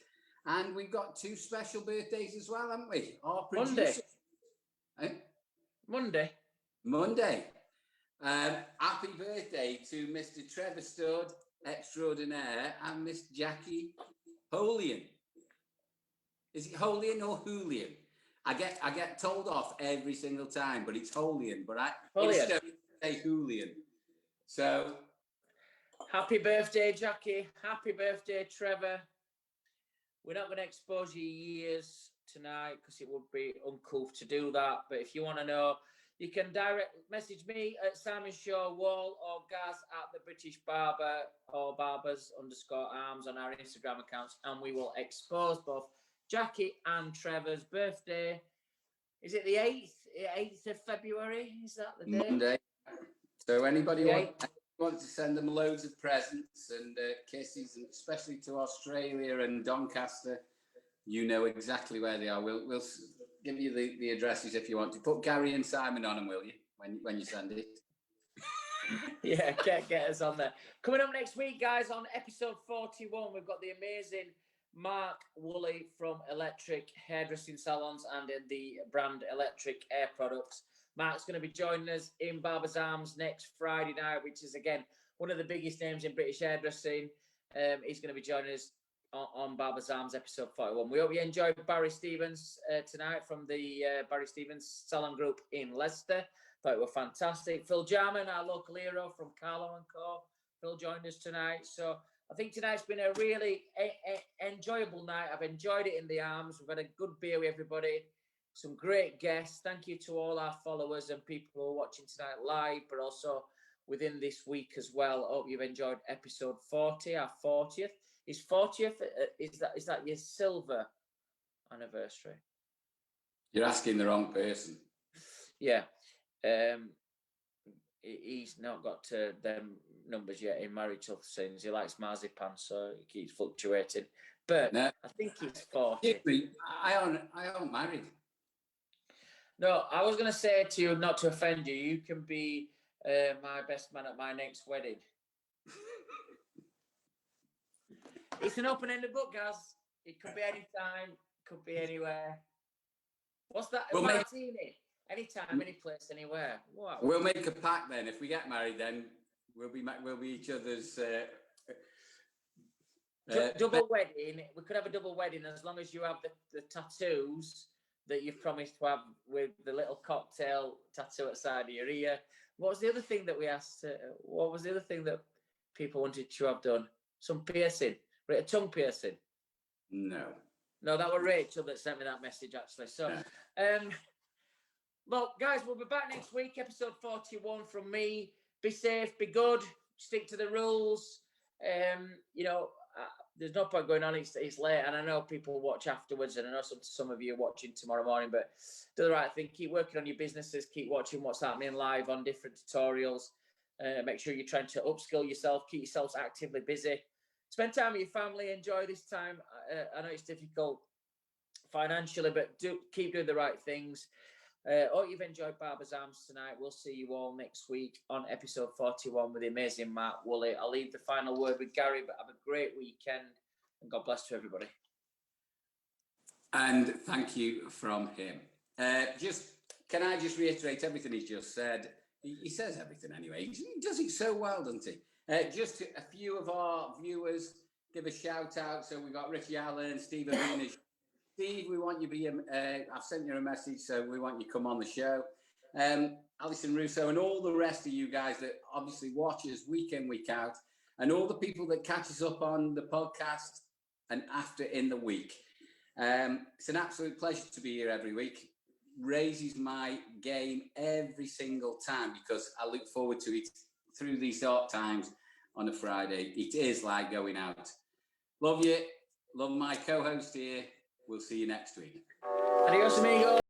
And we've got two special birthdays as well, haven't we? Our producer. Monday. Happy birthday to Mr. Trevor Stud, extraordinaire, and Miss Jackie Holian. Is it Holian or Hoolian? I get told off every single time, but it's Holian. But instead say Hoolian. So happy birthday, Jackie. Happy birthday, Trevor. We're not going to expose your years tonight because it would be uncouth to do that. But if you want to know, You can direct message me at Simon Shaw Wahl or Gaz at the British Barber or Barbers_arms on our Instagram accounts, and we will expose both Jackie and Trevor's birthday. Is it the 8th of February? Is that the day? Monday. So anybody wants to send them loads of presents and kisses, and especially to Australia and Doncaster, you know exactly where they are. We'll give you the addresses if you want to. Put Gary and Simon on them, will you, when you send it? Yeah, get us on there. Coming up next week, guys, on episode 41, we've got the amazing Mark Woolley from Electric Hairdressing Salons and the brand Electric Hair Products. Mark's going to be joining us in Barber's Arms next Friday night, which is, again, one of the biggest names in British hairdressing. He's going to be joining us on Barber's Arms episode 41. We hope you enjoyed Barrie Stevens tonight from the Barrie Stevens Salon Group in Leicester. Thought it were fantastic. Phil Jarman, our local hero from Carlo & Co. Phil joined us tonight. So I think tonight's been a really enjoyable night. I've enjoyed it in the arms. We've had a good beer with everybody. Some great guests. Thank you to all our followers and people who are watching tonight live, but also within this week as well. I hope you've enjoyed episode 40, our 40th. Is 40th, is that your silver anniversary? You're asking the wrong person. Yeah. He's not got to them numbers yet in marriage things. He likes marzipan, so he keeps fluctuating. But no, I think he's 40. I aren't married. No, I was going to say to you, not to offend you, you can be my best man at my next wedding. It's an open-ended book, guys. It could be any time, could be anywhere. What's that? Martini. Anytime, any place, anywhere. Wow. We'll make a pact then. If we get married, then we'll be each other's. Double wedding. We could have a double wedding as long as you have the tattoos that you've promised to have with the little cocktail tattoo at the side of your ear. What was the other thing that we asked? What was the other thing that people wanted to have done? Some piercing. A tongue piercing? No, that was Rachel that sent me that message, actually. So, well, guys, we'll be back next week, episode 41 from me. Be safe, be good, stick to the rules. There's no point going on. It's late, and I know people watch afterwards, and I know some of you are watching tomorrow morning, but do the right thing. Keep working on your businesses. Keep watching what's happening live on different tutorials. Make sure you're trying to upskill yourself. Keep yourselves actively busy. Spend time with your family. Enjoy this time. I know it's difficult financially, but keep doing the right things. Hope you've enjoyed Barber's Arms tonight. We'll see you all next week on episode 41 with the amazing Mark Woolley. I'll leave the final word with Gary, but have a great weekend and God bless to everybody. And thank you from him. Can I just reiterate everything he's just said? He says everything anyway. He does it so well, doesn't he? Just a few of our viewers give a shout out. So we got Richie Allen, Steve Arena. Steve, we want you to be. I've sent you a message, so we want you to come on the show. Alison Russo and all the rest of you guys that obviously watch us week in, week out, and all the people that catch us up on the podcast and after in the week. It's an absolute pleasure to be here every week. Raises my game every single time because I look forward to it through these dark times on a Friday. It is like going out. Love you. Love my co-host here. We'll see you next week. Adios, amigos.